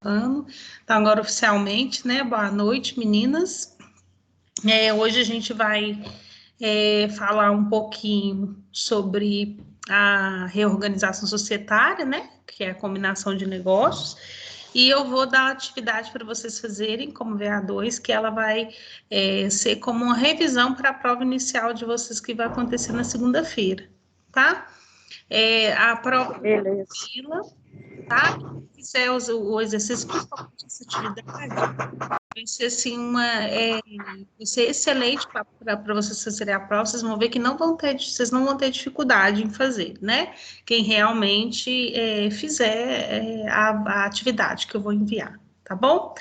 Então, agora oficialmente, né? Boa noite, meninas. Hoje a gente vai falar um pouquinho sobre a reorganização societária, né? Que é a combinação de negócios. E eu vou dar atividade para vocês fazerem como VA2, que ela vai ser como uma revisão para a prova inicial de vocês que vai acontecer na segunda-feira, tá? A prova Beleza. tá? Isso é o exercício, principalmente essa atividade, vai ser assim vai ser excelente para vocês fazerem a prova. Vocês vão ver que vocês não vão ter dificuldade em fazer, né? Quem realmente fizer a atividade que eu vou enviar, tá bom?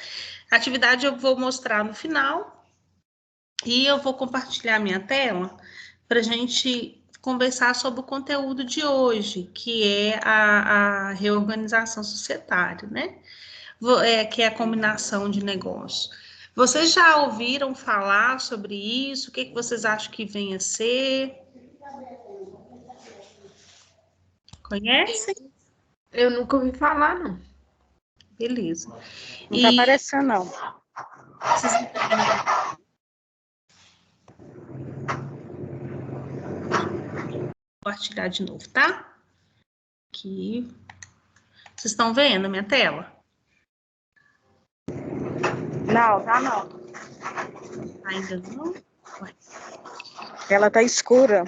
A atividade eu vou mostrar no final e eu vou compartilhar minha tela para a gente conversar sobre o conteúdo de hoje, que é a reorganização societária, né? Que é a combinação de negócio. Vocês já ouviram falar sobre isso? O que vocês acham que vem a ser? Conhecem? Eu nunca ouvi falar, não. Beleza. Não tá aparecendo, não. Vocês não estão vendo? Vou compartilhar de novo, tá? Aqui. Vocês estão vendo a minha tela? Não, tá não. Ainda não? Ué, Ela tá escura.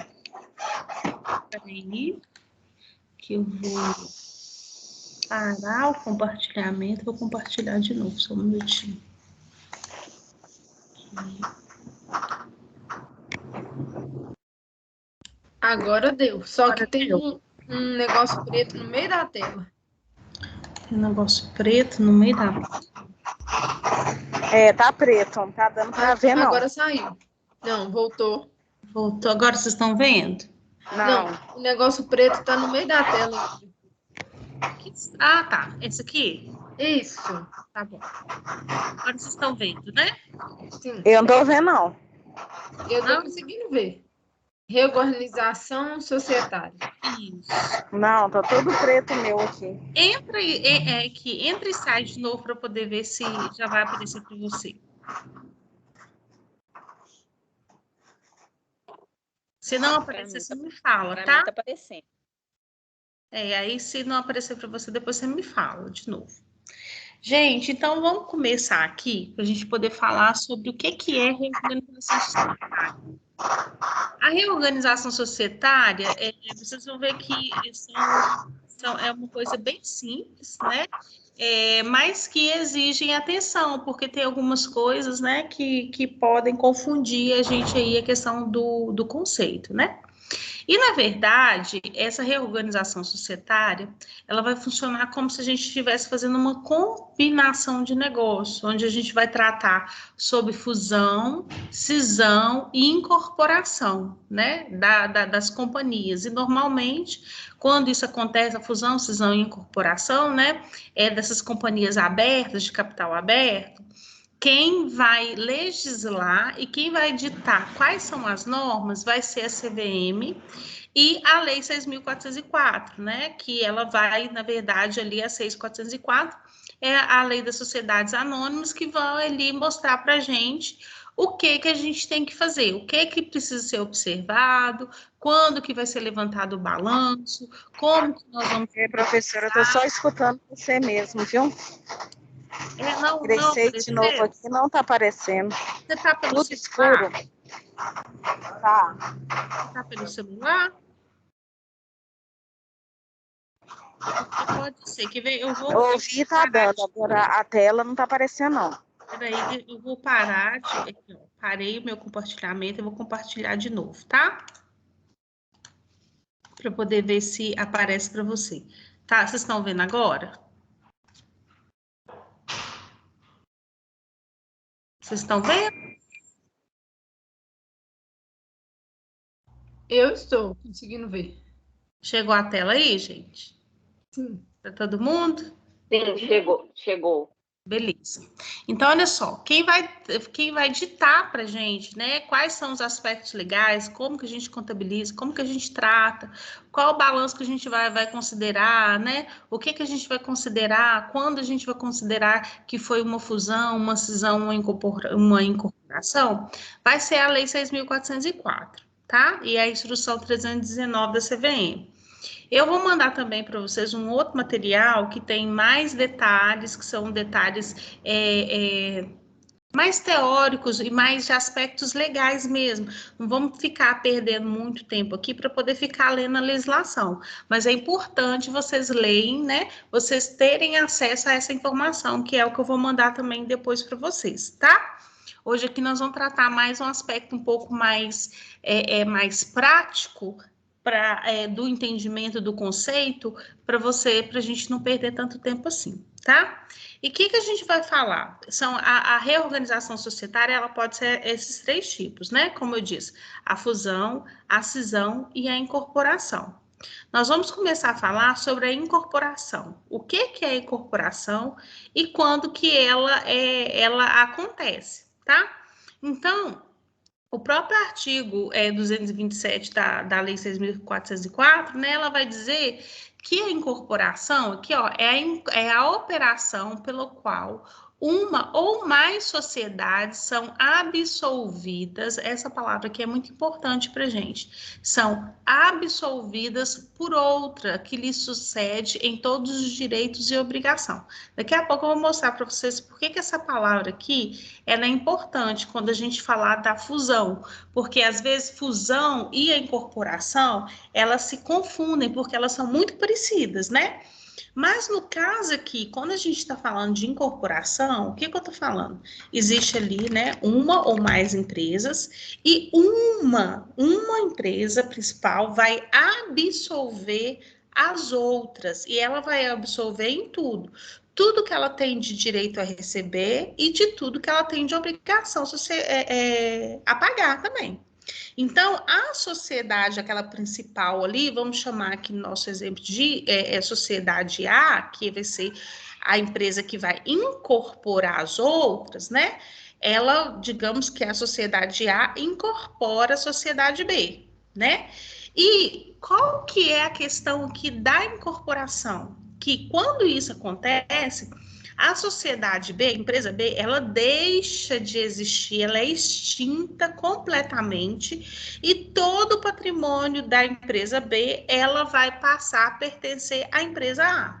peraí, que eu vou parar o compartilhamento. Vou compartilhar de novo, só um minutinho. Agora deu. Só Agora que tem deu. um negócio preto no meio da tela. Tem um negócio preto no meio da... Tá preto, não tá dando pra ver, não. Agora saiu. Não, voltou. Voltou. Agora vocês estão vendo? Não. O negócio preto tá no meio da tela. Ah, tá. Esse aqui? Isso. Tá bom. Agora vocês estão vendo, né? Sim. Eu não tô vendo, não. Eu tô conseguindo ver. Reorganização societária. Isso. Não, tá todo preto meu aqui. Entra e sai de novo para poder ver se já vai aparecer para você. Se não aparecer, você me fala, tá? Tá aparecendo. Aí se não aparecer para você, depois você me fala de novo. Gente, então vamos começar aqui para a gente poder falar sobre o que é reorganização societária. A reorganização societária, vocês vão ver que é uma coisa bem simples, né? Mas que exigem atenção, porque tem algumas coisas, né, que podem confundir a gente aí, a questão do conceito, né? E, na verdade, essa reorganização societária, ela vai funcionar como se a gente estivesse fazendo uma combinação de negócio, onde a gente vai tratar sobre fusão, cisão e incorporação, né, das companhias. E, normalmente, quando isso acontece, a fusão, cisão e incorporação, né, dessas companhias abertas, de capital aberto, quem vai legislar e quem vai ditar quais são as normas vai ser a CVM e a Lei 6.404, né? Que ela vai, na verdade, ali a 6.404 é a Lei das Sociedades Anônimas, que vão ali mostrar para a gente o que a gente tem que fazer, o que precisa ser observado, quando que vai ser levantado o balanço, como que nós vamos... Professora, eu tô só escutando você mesmo, viu? Crescer de novo aqui, não tá aparecendo. Você tá pelo tudo celular? Escuro. Tá. Você tá pelo celular? Pode ser, que eu vou... Ouvir tá dando, agora a tela não tá aparecendo, não. Peraí, eu vou parar, aqui, ó, parei o meu compartilhamento, eu vou compartilhar de novo, tá? Para poder ver se aparece para você. Tá, vocês estão vendo agora? Vocês estão vendo? Eu estou conseguindo ver. Chegou a tela aí, gente? Sim. Para todo mundo? Sim, chegou. Beleza. Então, olha só, quem vai ditar para a gente, né, quais são os aspectos legais, como que a gente contabiliza, como que a gente trata, qual o balanço que a gente vai considerar, né, o que a gente vai considerar, quando a gente vai considerar que foi uma fusão, uma cisão, uma incorporação, vai ser a Lei 6.404, tá? E a Instrução 319 da CVM. Eu vou mandar também para vocês um outro material que tem mais detalhes, que são detalhes mais teóricos e mais de aspectos legais mesmo. Não vamos ficar perdendo muito tempo aqui para poder ficar lendo a legislação. Mas é importante vocês leem, né? Vocês terem acesso a essa informação, que é o que eu vou mandar também depois para vocês, tá? Hoje aqui nós vamos tratar mais um aspecto um pouco mais, mais prático, do entendimento do conceito, para a gente não perder tanto tempo assim, tá? E o que a gente vai falar? A reorganização societária, ela pode ser esses 3 tipos, né? Como eu disse, a fusão, a cisão e a incorporação. Nós vamos começar a falar sobre a incorporação. O que é a incorporação e quando que ela acontece, tá? Então, o próprio artigo 227 da Lei 6.404, né, ela vai dizer que a incorporação, aqui, ó, é a operação pelo qual uma ou mais sociedades são absolvidas, essa palavra aqui é muito importante para a gente, são absolvidas por outra que lhe sucede em todos os direitos e obrigação. Daqui a pouco eu vou mostrar para vocês por que essa palavra aqui ela é importante quando a gente falar da fusão, porque às vezes fusão e a incorporação, elas se confundem, porque elas são muito parecidas, né? Mas no caso aqui, quando a gente está falando de incorporação, o que eu estou falando? Existe ali, né, uma ou mais empresas e uma empresa principal vai absolver as outras e ela vai absolver em tudo. Tudo que ela tem de direito a receber e de tudo que ela tem de obrigação a pagar também. Então, a sociedade, aquela principal ali, vamos chamar aqui no nosso exemplo de sociedade A, que vai ser a empresa que vai incorporar as outras, né? Ela, digamos que a sociedade A incorpora a sociedade B, né? E qual que é a questão aqui da incorporação? Que quando isso acontece, a sociedade B, a empresa B, ela deixa de existir, ela é extinta completamente e todo o patrimônio da empresa B, ela vai passar a pertencer à empresa A,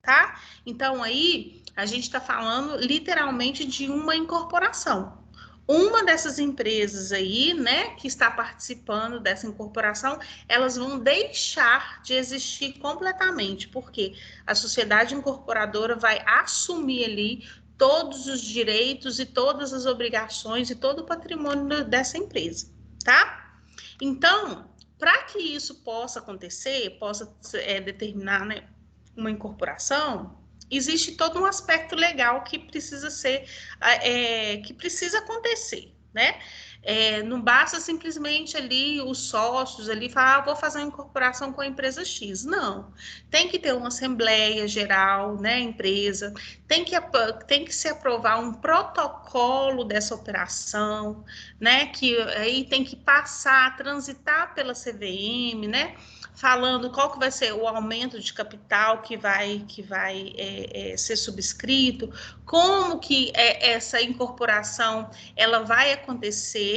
tá? Então, aí, a gente está falando literalmente de uma incorporação. Uma dessas empresas aí, né, que está participando dessa incorporação, elas vão deixar de existir completamente, porque a sociedade incorporadora vai assumir ali todos os direitos e todas as obrigações e todo o patrimônio dessa empresa, tá? Então, para que isso possa acontecer, possa determinar, né, uma incorporação, existe todo um aspecto legal que precisa que precisa acontecer, né? Não basta simplesmente ali os sócios ali falar, vou fazer uma incorporação com a empresa X. Não, tem que ter uma assembleia geral, né, empresa, tem que se aprovar um protocolo dessa operação, né, que aí tem que passar, transitar pela CVM, né, falando qual que vai ser o aumento de capital que vai ser subscrito, como que essa incorporação ela vai acontecer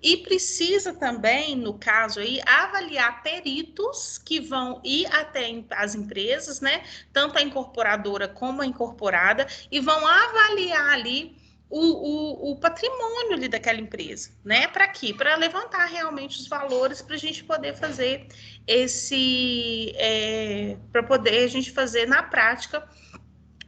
e precisa também, no caso aí, avaliar peritos que vão ir até as empresas, né, tanto a incorporadora como a incorporada, e vão avaliar ali o patrimônio ali daquela empresa, né? Para quê? Para levantar realmente os valores para a gente poder fazer para poder a gente fazer na prática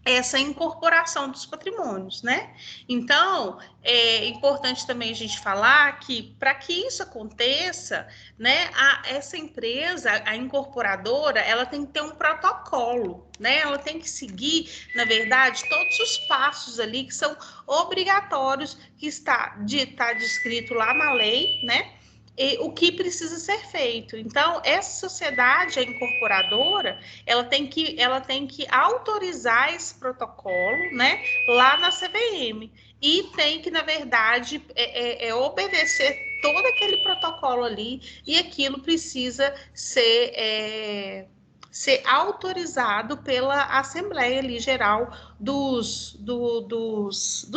essa incorporação dos patrimônios, né? Então, é importante também a gente falar que, para que isso aconteça, né, essa empresa, a incorporadora, ela tem que ter um protocolo, né? Ela tem que seguir, na verdade, todos os passos ali que são obrigatórios, que está descrito lá na lei, né? o que precisa ser feito. Então, essa sociedade, a incorporadora, ela tem que autorizar esse protocolo, né, lá na CVM, e tem que, na verdade, obedecer todo aquele protocolo ali, e aquilo precisa ser autorizado pela Assembleia ali, Geral dos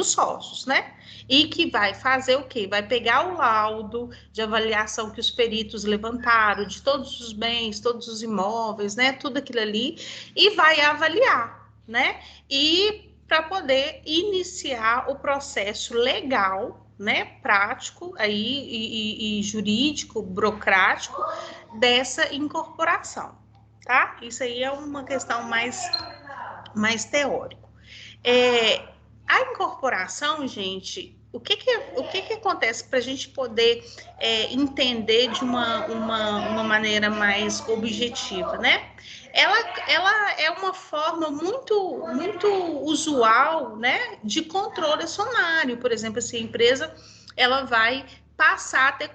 sócios, né? E que vai fazer o quê? Vai pegar o laudo de avaliação que os peritos levantaram, de todos os bens, todos os imóveis, né? Tudo aquilo ali, e vai avaliar, né? E para poder iniciar o processo legal, né? Prático aí, e jurídico, burocrático dessa incorporação, tá? Isso aí é uma questão mais teórica. A incorporação, gente, o que acontece para a gente poder entender de uma maneira mais objetiva, né? Ela é uma forma muito usual, né, de controle acionário. Por exemplo, se a empresa ela vai passar a ter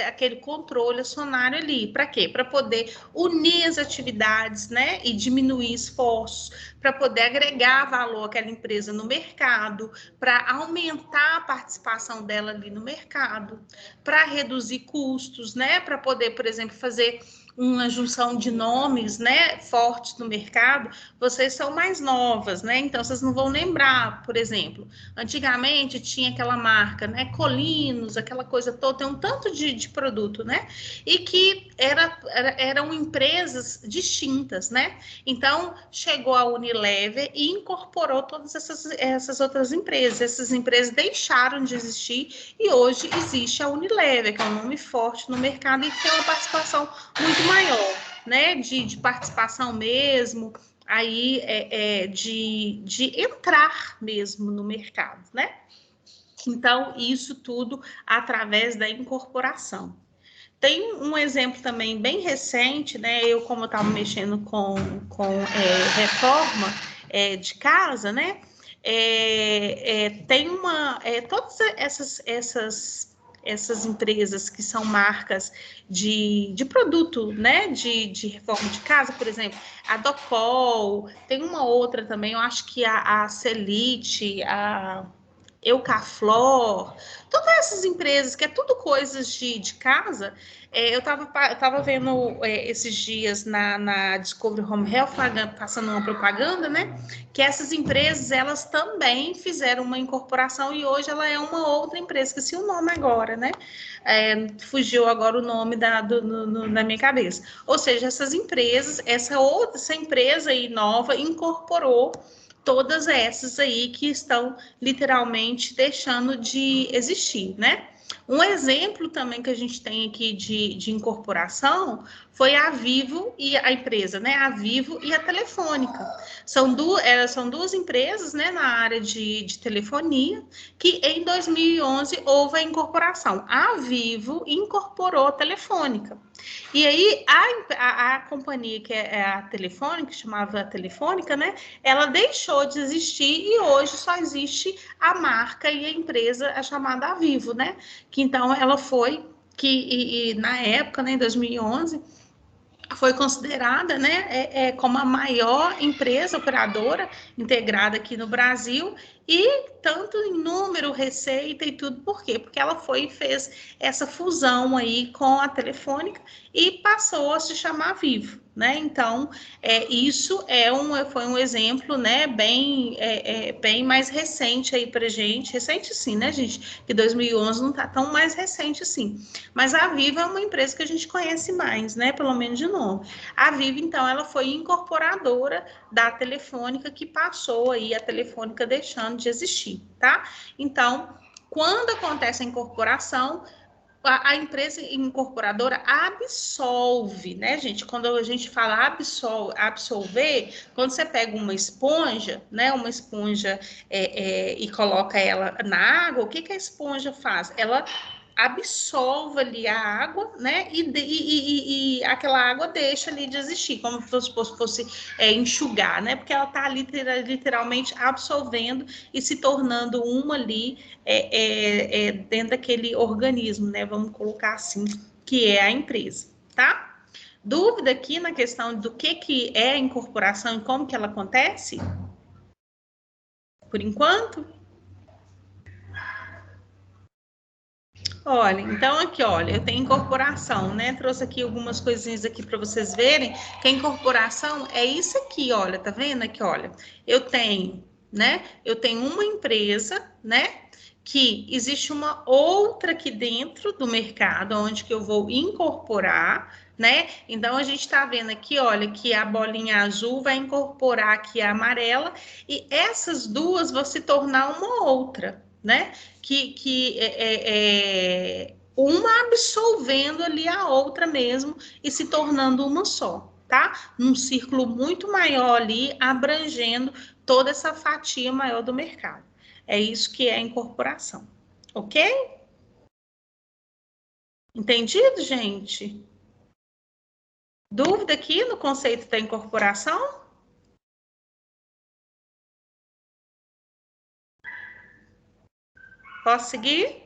aquele controle acionário ali. Para quê? Para poder unir as atividades, né, e diminuir esforços, para poder agregar valor àquela empresa no mercado, para aumentar a participação dela ali no mercado, para reduzir custos, né, para poder, por exemplo, fazer uma junção de nomes, né, fortes no mercado. Vocês são mais novas, né, então vocês não vão lembrar, por exemplo, antigamente tinha aquela marca, né, Colinos, aquela coisa toda, tem um tanto de produto, né, e que eram empresas distintas, né, então chegou a Unilever e incorporou todas essas outras empresas. Essas empresas deixaram de existir e hoje existe a Unilever, que é um nome forte no mercado e que tem uma participação muito maior, né? De participação mesmo, aí de entrar mesmo no mercado, né? Então, isso tudo através da incorporação. Tem um exemplo também bem recente, né? Como eu estava mexendo com reforma de casa, né? Tem todas essas empresas que são marcas de produto, né? De reforma de casa, por exemplo, a Docol, tem uma outra também, eu acho que a Celite, a Eucaflor, todas essas empresas, que é tudo coisas de casa. Eu tava vendo esses dias na Discovery Home Health, passando uma propaganda, né? Que essas empresas, elas também fizeram uma incorporação e hoje ela é uma outra empresa, esqueci o nome agora, né? Fugiu agora o nome da minha cabeça. Ou seja, essas empresas, essa empresa aí nova incorporou todas essas aí que estão literalmente deixando de existir, né? Um exemplo também que a gente tem aqui de incorporação foi a Vivo e a empresa, né? A Vivo e a Telefônica. São duas empresas, né, na área de telefonia, que em 2011 houve a incorporação. A Vivo incorporou a Telefônica. E aí a companhia que é a Telefônica, que chamava Telefônica, né? Ela deixou de existir e hoje só existe a marca e a empresa a chamada Vivo, né? Que então ela foi que na época, né, em 2011, foi considerada, né, como a maior empresa operadora integrada aqui no Brasil, e tanto em número, receita e tudo. Por quê? Porque ela foi e fez essa fusão aí com a Telefônica e passou a se chamar Vivo, né? Então, isso foi um exemplo, né, bem mais recente aí pra gente. Recente sim, né, gente? Que 2011 não tá tão mais recente assim. Mas a Vivo é uma empresa que a gente conhece mais, né? Pelo menos de nome. A Vivo, então, ela foi incorporadora da Telefônica, que passou aí a Telefônica deixando de existir, tá? Então, quando acontece a incorporação, a empresa incorporadora absolve, né, gente? Quando a gente fala absolver, quando você pega uma esponja, né, uma esponja e coloca ela na água, o que a esponja faz? Ela absolve ali a água, né? E aquela água deixa ali de existir, como se fosse enxugar, né? Porque ela está ali literalmente absolvendo e se tornando uma ali dentro daquele organismo, né? Vamos colocar assim, que é a empresa, tá? Dúvida aqui na questão do que é a incorporação e como que ela acontece? Por enquanto? Olha, então aqui, olha, eu tenho incorporação, né? Trouxe aqui algumas coisinhas aqui para vocês verem que a incorporação é isso aqui, olha, tá vendo aqui, olha? Eu tenho, né? Eu tenho uma empresa, né? Que existe uma outra aqui dentro do mercado, onde que eu vou incorporar, né? Então, a gente está vendo aqui, olha, que a bolinha azul vai incorporar aqui a amarela, e essas duas vão se tornar uma outra, né? Que uma absolvendo ali a outra mesmo e se tornando uma só, tá? Num círculo muito maior ali, abrangendo toda essa fatia maior do mercado. É isso que é a incorporação, ok? Entendido, gente? Dúvida aqui no conceito da incorporação? Posso seguir?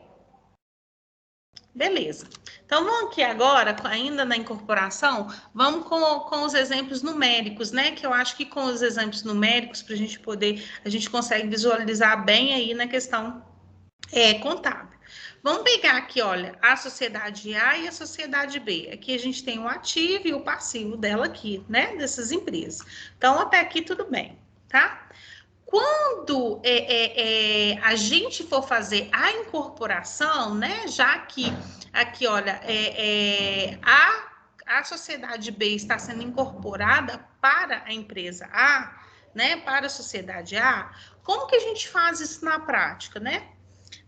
Beleza. Então, vamos aqui agora, ainda na incorporação, vamos com os exemplos numéricos, né? Que eu acho que com os exemplos numéricos, para a gente poder, a gente consegue visualizar bem aí na questão contábil. Vamos pegar aqui, olha, a sociedade A e a sociedade B. Aqui a gente tem o ativo e o passivo dela aqui, né? Dessas empresas. Então, até aqui tudo bem, tá? Quando a gente for fazer a incorporação, né? Já que aqui, olha, a sociedade B está sendo incorporada para a empresa A, né? Para a sociedade A, como que a gente faz isso na prática, né?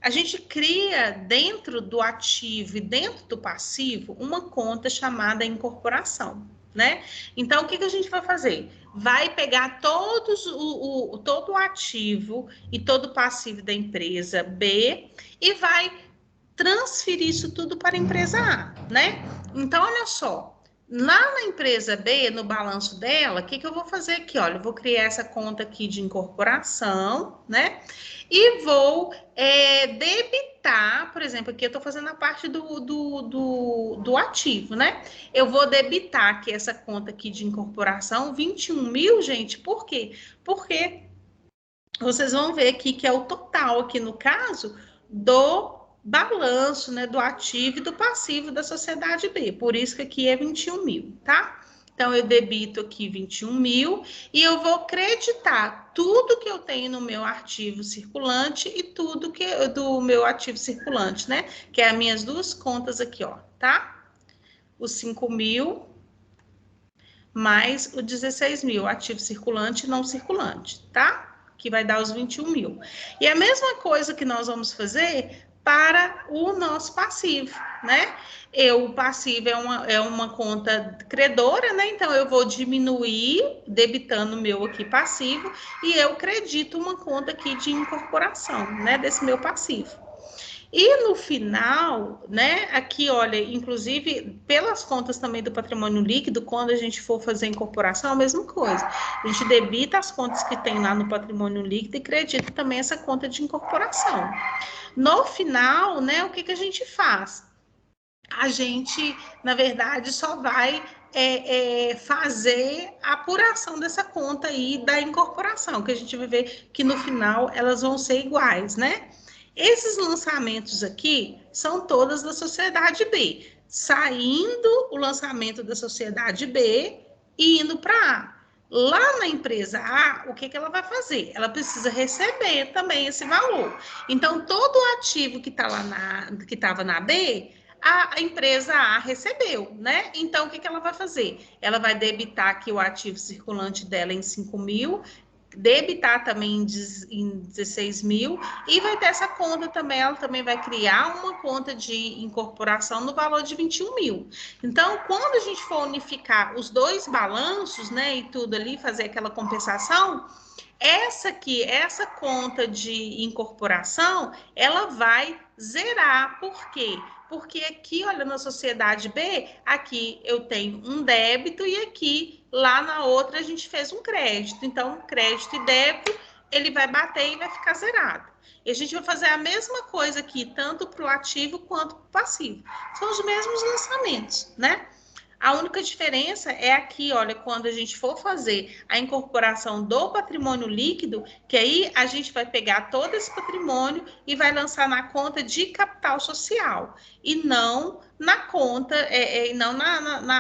A gente cria dentro do ativo e dentro do passivo uma conta chamada incorporação, né? Então, o que a gente vai fazer? Vai pegar todo o ativo e todo o passivo da empresa B e vai transferir isso tudo para a empresa A, né? Então, olha só, lá na empresa B, no balanço dela, o que eu vou fazer aqui? Olha, eu vou criar essa conta aqui de incorporação, né? E vou debitar, por exemplo, aqui eu estou fazendo a parte do ativo, né? Eu vou debitar aqui essa conta aqui de incorporação, 21 mil, gente, por quê? Porque vocês vão ver aqui que é o total aqui no caso do balanço, né, do ativo e do passivo da sociedade B. Por isso que aqui é 21 mil, tá? Então, eu debito aqui 21 mil e eu vou creditar tudo que eu tenho no meu ativo circulante e tudo que do meu ativo circulante, né? Que é as minhas duas contas aqui, ó, tá? Os 5 mil mais o 16 mil, ativo circulante e não circulante, tá? Que vai dar os 21 mil. E a mesma coisa que nós vamos fazer para o nosso passivo, né? O passivo é uma conta credora, né? Então, eu vou diminuir, debitando o meu aqui passivo, e eu credito uma conta aqui de incorporação, né? Desse meu passivo. E no final, né, aqui, olha, inclusive, pelas contas também do patrimônio líquido, quando a gente for fazer a incorporação, a mesma coisa. A gente debita as contas que tem lá no patrimônio líquido e credita também essa conta de incorporação. No final, né, o que a gente faz? A gente, na verdade, só vai fazer a apuração dessa conta aí da incorporação, que a gente vai ver que no final elas vão ser iguais, né? Esses lançamentos aqui são todas da sociedade B, saindo o lançamento da sociedade B e indo para A. Lá na empresa A, o que ela vai fazer? Ela precisa receber também esse valor. Então, todo o ativo que está lá que estava na B, a empresa A recebeu, né? Então, o que ela vai fazer? Ela vai debitar aqui o ativo circulante dela em 5 mil, debitar também em 16 mil, e vai ter essa conta também, ela também vai criar uma conta de incorporação no valor de 21 mil. Então, quando a gente for unificar os dois balanços, né, e tudo ali, fazer aquela compensação, essa conta de incorporação, ela vai zerar. Por quê? porque aqui, olha, na sociedade B, aqui eu tenho um débito e aqui, lá na outra, a gente fez um crédito. Então, crédito e débito, ele vai bater e vai ficar zerado. E a gente vai fazer a mesma coisa aqui, tanto para o ativo quanto para o passivo. São os mesmos lançamentos, né? A única diferença é aqui, olha, quando a gente for fazer a incorporação do patrimônio líquido, que aí a gente vai pegar todo esse patrimônio e vai lançar na conta de capital social, e não na conta, não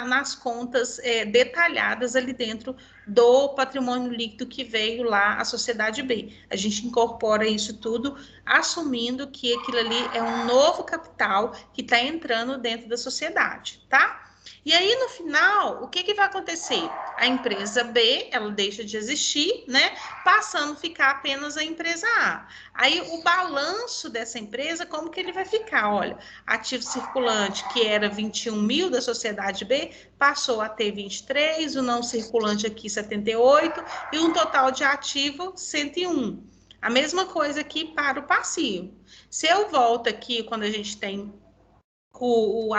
nas contas detalhadas ali dentro do patrimônio líquido que veio lá a sociedade B. A gente incorpora isso tudo, assumindo que aquilo ali é um novo capital que está entrando dentro da sociedade, tá? E aí, no final, o que vai acontecer? A empresa B, ela deixa de existir, né? Passando a ficar apenas a empresa A. Aí, o balanço dessa empresa, como que ele vai ficar? Olha, ativo circulante, que era 21 mil da sociedade B, passou a ter 23, o não circulante aqui 78, e um total de ativo 101. A mesma coisa aqui para o passivo. Se eu volto aqui, quando a gente tem o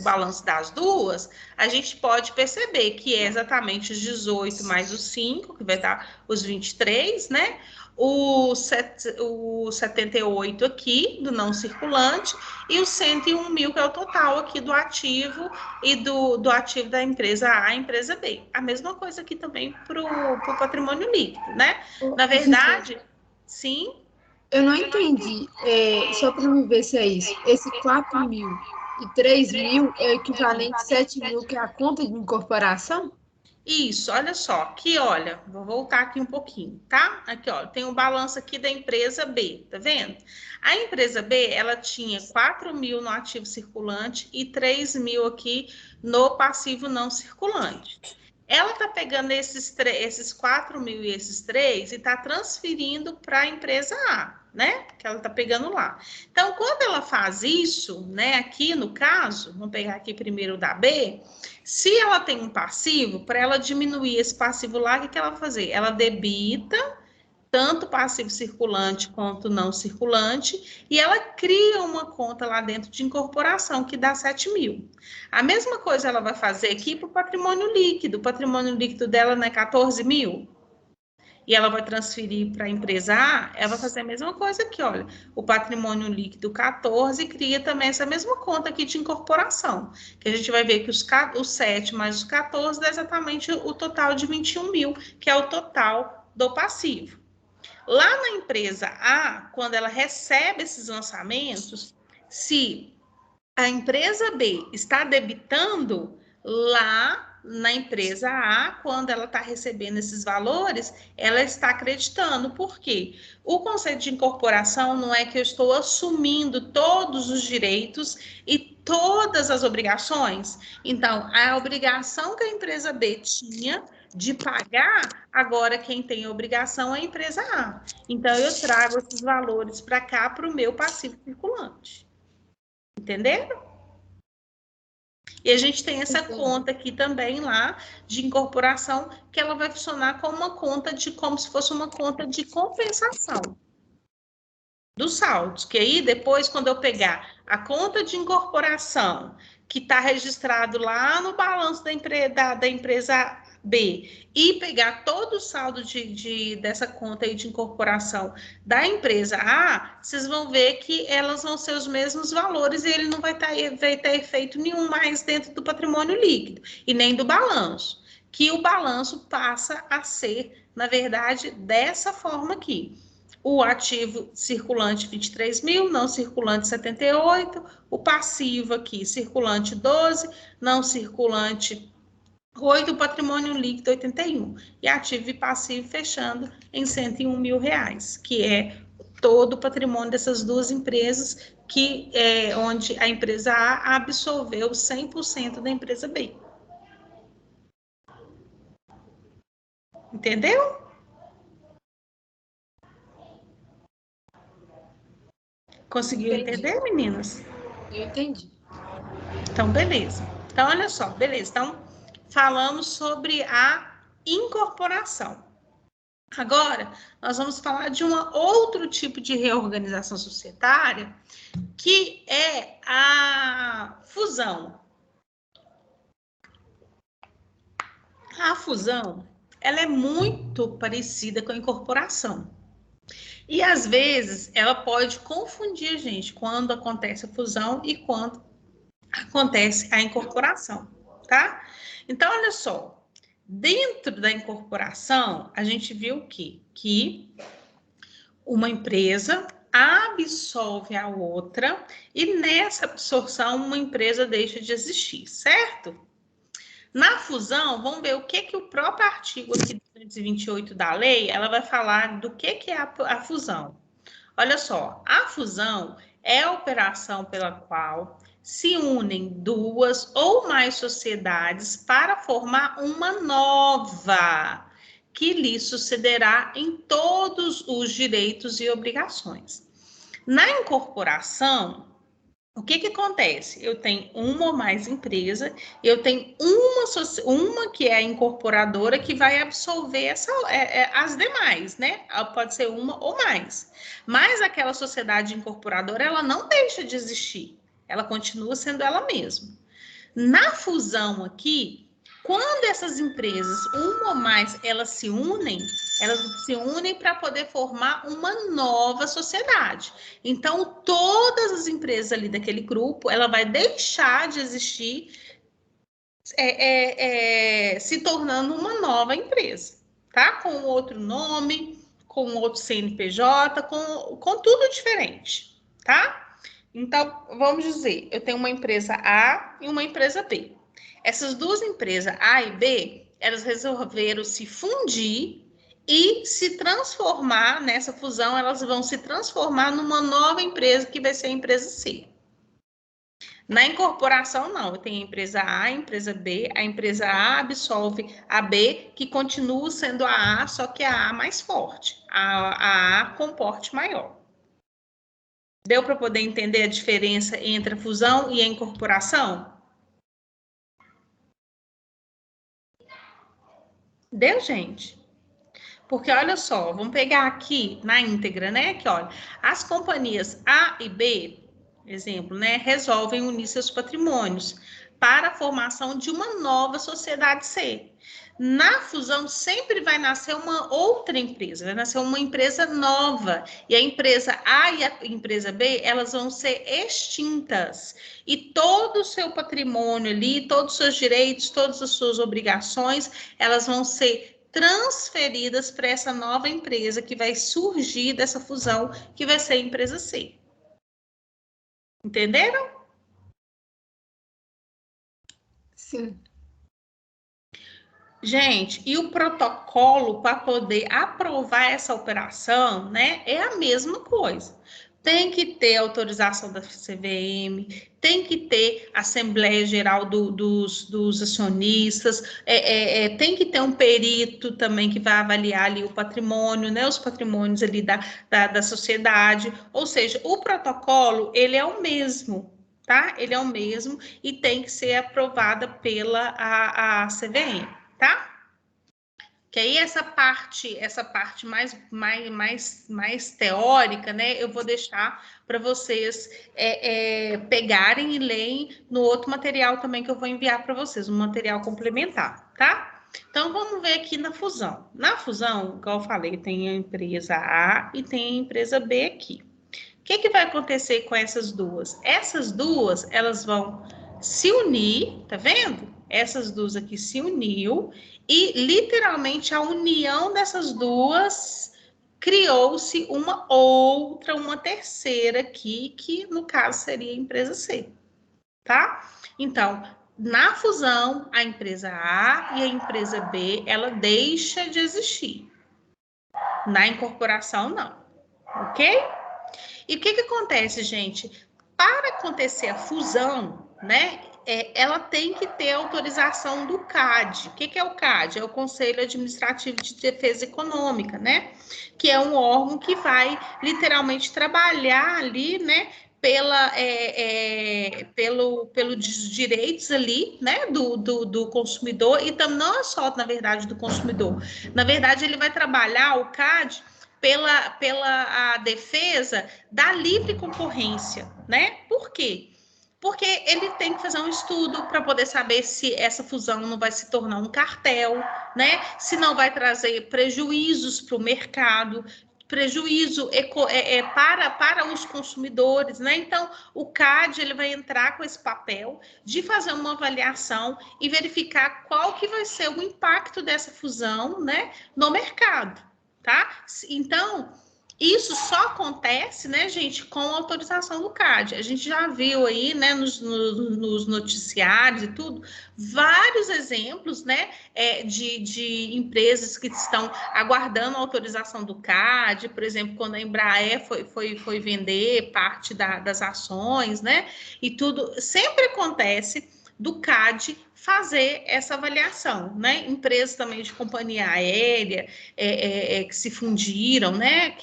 balanço das duas, a gente pode perceber que é exatamente os 18 mais os 5, que vai dar os 23, né? O 78 aqui, do não circulante, e os 101 mil, que é o total aqui do ativo e do ativo da empresa A e empresa B. A mesma coisa aqui também para o patrimônio líquido, né? Na verdade, sim. Eu não entendi. Só para me ver se é isso. Esse 4.000 e 3.000 é o equivalente a 7.000, que é a conta de incorporação? Isso, olha só, aqui, olha, vou voltar aqui um pouquinho, tá? Aqui, ó, tem o balanço aqui da empresa B, tá vendo? A empresa B, ela tinha 4 mil no ativo circulante e 3 mil aqui no passivo não circulante. Ela tá pegando esses 4 mil e esses 3 e tá transferindo para a empresa A, né? Que ela tá pegando lá. Então, quando ela faz isso, né, aqui no caso, vamos pegar aqui primeiro o da B, se ela tem um passivo, para ela diminuir esse passivo lá, o que ela vai fazer? Ela debita tanto passivo circulante quanto não circulante, e ela cria uma conta lá dentro de incorporação que dá 7 mil. A mesma coisa ela vai fazer aqui para o patrimônio líquido. O patrimônio líquido dela não é 14 mil? E ela vai transferir para a empresa A, ela vai fazer a mesma coisa aqui, olha. O patrimônio líquido 14 cria também essa mesma conta aqui de incorporação, que a gente vai ver que os 7 mais os 14 dá exatamente o total de 21 mil, que é o total do passivo. Lá na empresa A, quando ela recebe esses lançamentos, se a empresa B está debitando, lá na empresa A, quando ela está recebendo esses valores, ela está acreditando. Por quê? O conceito de incorporação não é que eu estou assumindo todos os direitos e todas as obrigações. Então, a obrigação que a empresa B tinha de pagar, agora quem tem a obrigação é a empresa A. Então, eu trago esses valores para cá, para o meu passivo circulante. Entenderam? E a gente tem essa conta aqui também lá de incorporação, que ela vai funcionar como uma conta como se fosse uma conta de compensação dos saldos. Que aí depois, quando eu pegar a conta de incorporação, que está registrado lá no balanço da empresa B, e pegar todo o saldo dessa conta aí de incorporação da empresa A, vocês vão ver que elas vão ser os mesmos valores e ele não vai ter efeito nenhum mais dentro do patrimônio líquido e nem do balanço. Que o balanço passa a ser, na verdade, dessa forma aqui. O ativo circulante 23 mil, não circulante 78, o passivo aqui, circulante 12, não circulante 8, o patrimônio líquido 81, e ativo e passivo fechando em 101 mil reais, que é todo o patrimônio dessas duas empresas, que é onde a empresa A absorveu 100% da empresa B. Entendeu? Conseguiu entender, meninas? Eu entendi. Então, beleza. Então, olha só, beleza. Então, falamos sobre a incorporação. Agora, nós vamos falar de um outro tipo de reorganização societária, que é a fusão. A fusão, ela é muito parecida com a incorporação. E, às vezes, ela pode confundir a gente quando acontece a fusão e quando acontece a incorporação, tá? Então, olha só, dentro da incorporação, a gente viu que uma empresa absorve a outra e nessa absorção uma empresa deixa de existir, certo? Na fusão, vamos ver o que o próprio artigo aqui 228 da lei, ela vai falar do que é a fusão. Olha só, a fusão é a operação pela qual se unem duas ou mais sociedades para formar uma nova, que lhe sucederá em todos os direitos e obrigações. Na incorporação, o que acontece? Eu tenho uma ou mais empresa, eu tenho uma que é a incorporadora que vai absorver as demais, né? Pode ser uma ou mais. Mas aquela sociedade incorporadora, ela não deixa de existir. Ela continua sendo ela mesma. Na fusão aqui, quando essas empresas, uma ou mais, elas se unem para poder formar uma nova sociedade. Então, todas as empresas ali daquele grupo, ela vai deixar de existir, se tornando uma nova empresa, tá? Com outro nome, com outro CNPJ, com tudo diferente, tá? Então, vamos dizer, eu tenho uma empresa A e uma empresa B. Essas duas empresas, A e B, elas resolveram se fundir e se transformar, nessa fusão, elas vão se transformar numa nova empresa que vai ser a empresa C. Na incorporação, não. Eu tenho a empresa A, a empresa B. A empresa A absolve a B, que continua sendo a A, só que a A mais forte. A A com porte maior. Deu para poder entender a diferença entre a fusão e a incorporação? Deu, gente? Porque, olha só, vamos pegar aqui na íntegra, né? Que, olha, as companhias A e B, exemplo, né? Resolvem unir seus patrimônios para a formação de uma nova sociedade C. Na fusão, sempre vai nascer uma outra empresa, vai nascer uma empresa nova. E a empresa A e a empresa B, elas vão ser extintas. E todo o seu patrimônio ali, todos os seus direitos, todas as suas obrigações, elas vão ser transferidas para essa nova empresa que vai surgir dessa fusão, que vai ser a empresa C. Entenderam? Sim. Gente, e o protocolo para poder aprovar essa operação, né, é a mesma coisa. Tem que ter autorização da CVM, tem que ter Assembleia Geral dos acionistas, tem que ter um perito também que vai avaliar ali o patrimônio, né, os patrimônios ali da sociedade. Ou seja, o protocolo, ele é o mesmo, tá? Ele é o mesmo e tem que ser aprovada pela a CVM, tá? Que aí essa parte mais teórica, né, eu vou deixar para vocês pegarem e lerem no outro material também que eu vou enviar para vocês, um material complementar, tá? Então, vamos ver aqui na fusão. Na fusão, igual eu falei, tem a empresa A e tem a empresa B aqui. O que vai acontecer com essas duas? Essas duas, elas vão se unir, tá vendo? Essas duas aqui se uniu e, literalmente, a união dessas duas criou-se uma terceira aqui, que, no caso, seria a empresa C, tá? Então, na fusão, a empresa A e a empresa B, ela deixa de existir. Na incorporação, não. Ok? E o que acontece, gente? Para acontecer a fusão, né, ela tem que ter autorização do CAD. O que é o CAD? É o Conselho Administrativo de Defesa Econômica, né? Que é um órgão que vai literalmente trabalhar ali, né, pelos direitos ali, né, do consumidor, e também não é só, na verdade, do consumidor. Na verdade, ele vai trabalhar o CAD pela a defesa da livre concorrência, né? Por quê? Porque ele tem que fazer um estudo para poder saber se essa fusão não vai se tornar um cartel, né? Se não vai trazer prejuízos para o mercado, prejuízo para os consumidores, né? Então, o CAD ele vai entrar com esse papel de fazer uma avaliação e verificar qual que vai ser o impacto dessa fusão, né, no mercado, tá? Então, isso só acontece, né, gente, com a autorização do CAD. A gente já viu aí, né, nos noticiários e tudo, vários exemplos, né, de empresas que estão aguardando a autorização do CAD, por exemplo, quando a Embraer foi vender parte das ações, né, e tudo, sempre acontece do CAD fazer essa avaliação, né? Empresas também de companhia aérea que se fundiram, né?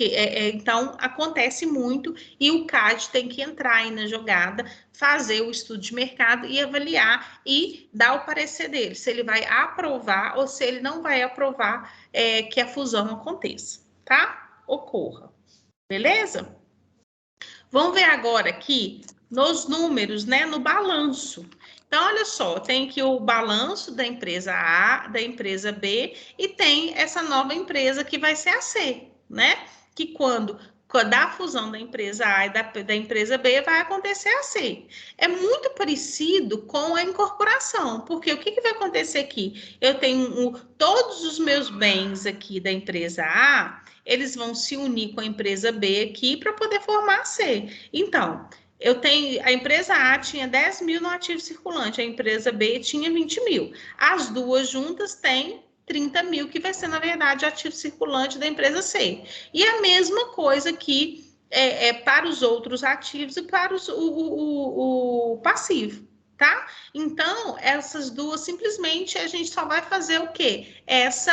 Então acontece muito e o CAD tem que entrar aí na jogada, fazer o estudo de mercado e avaliar e dar o parecer dele, se ele vai aprovar ou se ele não vai aprovar que a fusão aconteça, tá? Ocorra. Beleza? Vamos ver agora aqui nos números, né? No balanço. Então, olha só, tem aqui o balanço da empresa A, da empresa B, e tem essa nova empresa que vai ser a C, né? Que quando da fusão da empresa A e da empresa B, vai acontecer a C. É muito parecido com a incorporação, porque o que vai acontecer aqui? Eu tenho todos os meus bens aqui da empresa A, eles vão se unir com a empresa B aqui para poder formar a C. Então, a empresa A tinha 10 mil no ativo circulante, a empresa B tinha 20 mil. As duas juntas têm 30 mil, que vai ser, na verdade, o ativo circulante da empresa C. E a mesma coisa que para os outros ativos e para o passivo, tá? Então, essas duas, simplesmente, a gente só vai fazer o quê? Essa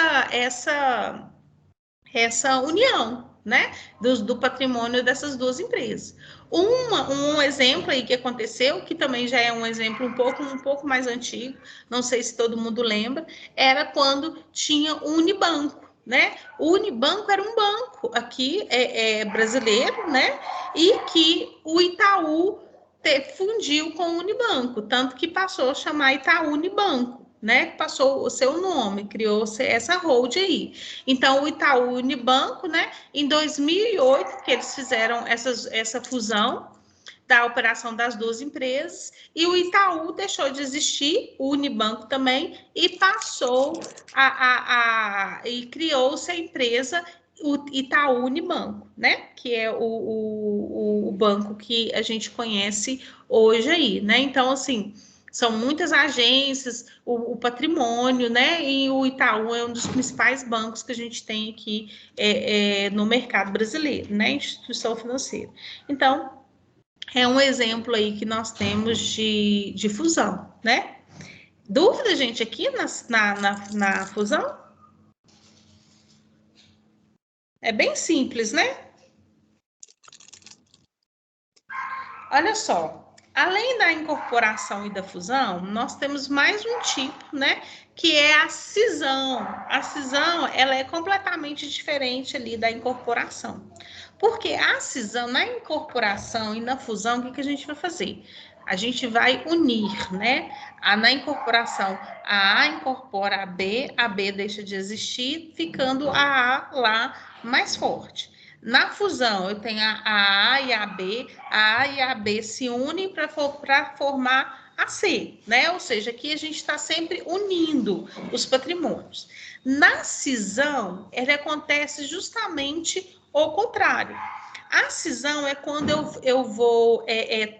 união, né, do patrimônio dessas duas empresas. Um exemplo aí que aconteceu, que também já é um exemplo um pouco mais antigo, não sei se todo mundo lembra, era quando tinha o Unibanco, né? O Unibanco era um banco aqui brasileiro, né? E que o Itaú fundiu com o Unibanco, tanto que passou a chamar Itaú Unibanco, né? Passou o seu nome, criou-se essa hold aí. Então, o Itaú Unibanco, né? Em 2008, que eles fizeram essa fusão da operação das duas empresas, e o Itaú deixou de existir, o Unibanco também, e passou e criou-se a empresa o Itaú Unibanco, né? Que é o banco que a gente conhece hoje aí, né? Então, assim, são muitas agências, o patrimônio, né? E o Itaú é um dos principais bancos que a gente tem aqui no mercado brasileiro, né? Instituição financeira. Então, é um exemplo aí que nós temos de fusão, né? Dúvida, gente, aqui na fusão? É bem simples, né? Olha só, além da incorporação e da fusão, nós temos mais um tipo, né? Que é a cisão. A cisão, ela é completamente diferente ali da incorporação. Porque a cisão, na incorporação e na fusão, o que a gente vai fazer? A gente vai unir, né? Na incorporação, a A incorpora a B deixa de existir, ficando a A lá mais forte. Na fusão, eu tenho a A e a B se unem para formar a C, né? Ou seja, aqui a gente está sempre unindo os patrimônios. Na cisão, ela acontece justamente o contrário. A cisão é quando eu vou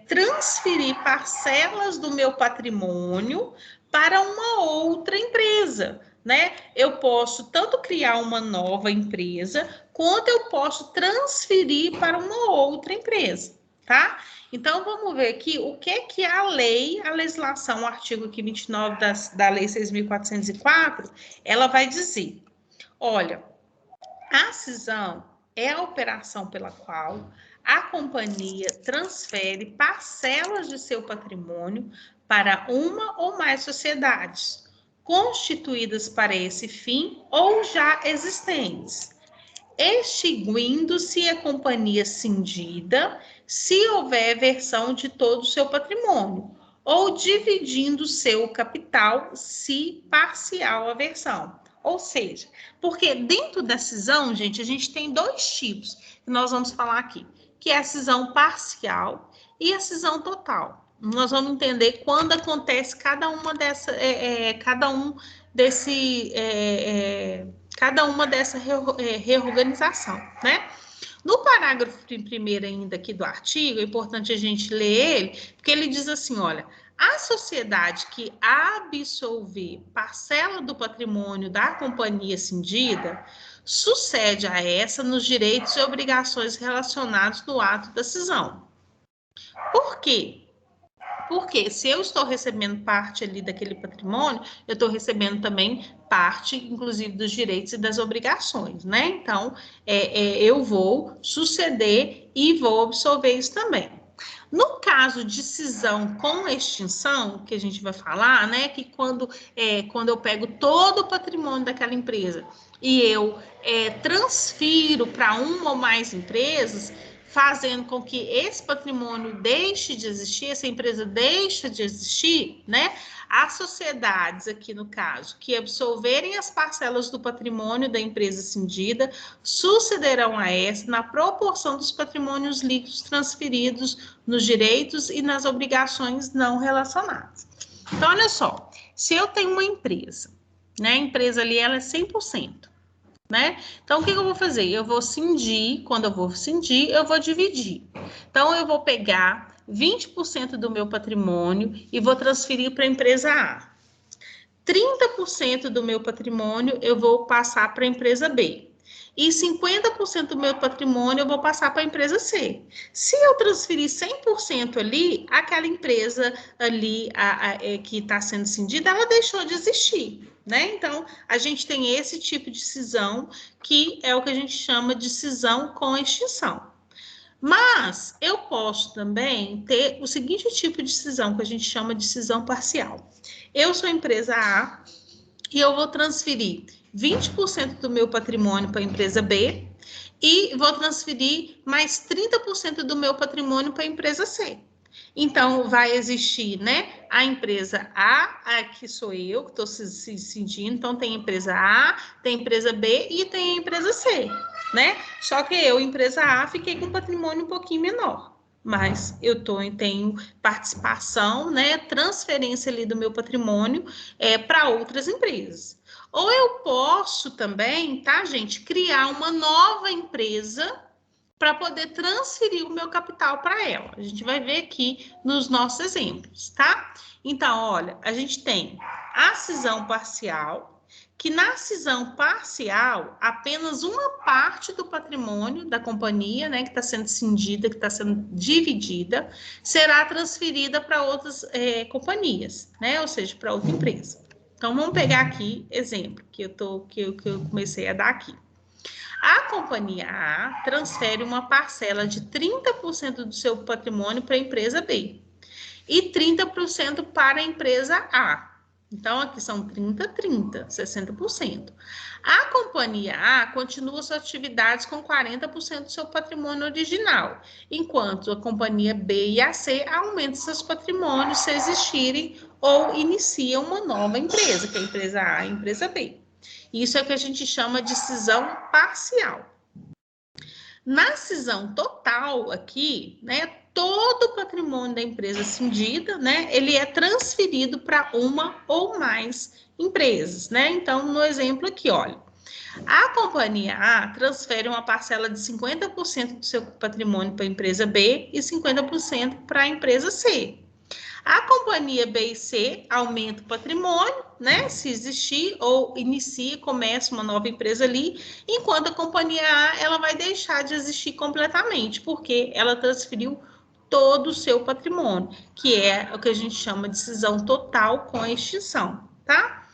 transferir parcelas do meu patrimônio para uma outra empresa, né? Eu posso tanto criar uma nova empresa, quanto eu posso transferir para uma outra empresa, tá? Então, vamos ver aqui o que a legislação, o artigo aqui 29 da Lei 6.404, ela vai dizer. Olha, a cisão é a operação pela qual a companhia transfere parcelas de seu patrimônio para uma ou mais sociedades, constituídas para esse fim ou já existentes, extinguindo-se a companhia cindida, se houver versão de todo o seu patrimônio, ou dividindo seu capital, se parcial a versão. Ou seja, porque dentro da cisão, gente, a gente tem dois tipos que nós vamos falar aqui, que é a cisão parcial e a cisão total. Nós vamos entender quando acontece cada uma dessa, cada uma dessa reorganização, né? No parágrafo primeiro ainda aqui do artigo, é importante a gente ler ele, porque ele diz assim, olha, a sociedade que absolver parcela do patrimônio da companhia cindida sucede a essa nos direitos e obrigações relacionados no ato da cisão. Por quê? Porque se eu estou recebendo parte ali daquele patrimônio, eu estou recebendo também parte, inclusive, dos direitos e das obrigações, né? Então, eu vou suceder e vou absorver isso também. No caso de cisão com extinção, que a gente vai falar, né? Que quando eu pego todo o patrimônio daquela empresa e eu transfiro para uma ou mais empresas, fazendo com que esse patrimônio deixe de existir, essa empresa deixe de existir, né? As sociedades, aqui no caso, que absolverem as parcelas do patrimônio da empresa cindida, sucederão a essa na proporção dos patrimônios líquidos transferidos nos direitos e nas obrigações não relacionadas. Então, olha só, se eu tenho uma empresa, né? A empresa ali, ela é 100%. Né? Então, o que eu vou fazer? Eu vou cindir, quando eu vou cindir, eu vou dividir. Então, eu vou pegar 20% do meu patrimônio e vou transferir para a empresa A. 30% do meu patrimônio eu vou passar para a empresa B. E 50% do meu patrimônio eu vou passar para a empresa C. Se eu transferir 100% ali, aquela empresa ali que está sendo cindida, ela deixou de existir. Né? Então, a gente tem esse tipo de cisão, que é o que a gente chama de cisão com extinção. Mas eu posso também ter o seguinte tipo de cisão, que a gente chama de cisão parcial. Eu sou a empresa A e eu vou transferir 20% do meu patrimônio para a empresa B e vou transferir mais 30% do meu patrimônio para a empresa C. Então, vai existir, né, a empresa A, que sou eu, que estou se cindindo. Então, tem a empresa A, tem a empresa B e tem a empresa C, né? Só que eu, empresa A, fiquei com um patrimônio um pouquinho menor. Mas eu tenho participação, né, transferência ali do meu patrimônio para outras empresas. Ou eu posso também, tá, gente, criar uma nova empresa para poder transferir o meu capital para ela. A gente vai ver aqui nos nossos exemplos, tá? Então, olha, a gente tem a cisão parcial, que na cisão parcial, apenas uma parte do patrimônio da companhia, né, que está sendo cindida, que está sendo dividida, será transferida para outras companhias, né, ou seja, para outra empresa. Então, vamos pegar aqui exemplo que eu comecei a dar aqui. A companhia A transfere uma parcela de 30% do seu patrimônio para a empresa B e 30% para a empresa A. Então, aqui são 30, 60%. A companhia A continua suas atividades com 40% do seu patrimônio original, enquanto a companhia B e a C aumentam seus patrimônios se existirem ou iniciam uma nova empresa, que é a empresa A e a empresa B. Isso é o que a gente chama de cisão parcial. Na cisão total aqui, né, todo o patrimônio da empresa cindida, né, ele é transferido para uma ou mais empresas, né? Então, no exemplo aqui, olha, a companhia A transfere uma parcela de 50% do seu patrimônio para a empresa B e 50% para a empresa C. A companhia B e C aumenta o patrimônio, né? Se existir, ou inicia, começa uma nova empresa ali, enquanto a companhia A, ela vai deixar de existir completamente, porque ela transferiu todo o seu patrimônio, que é o que a gente chama de cisão total com extinção, tá?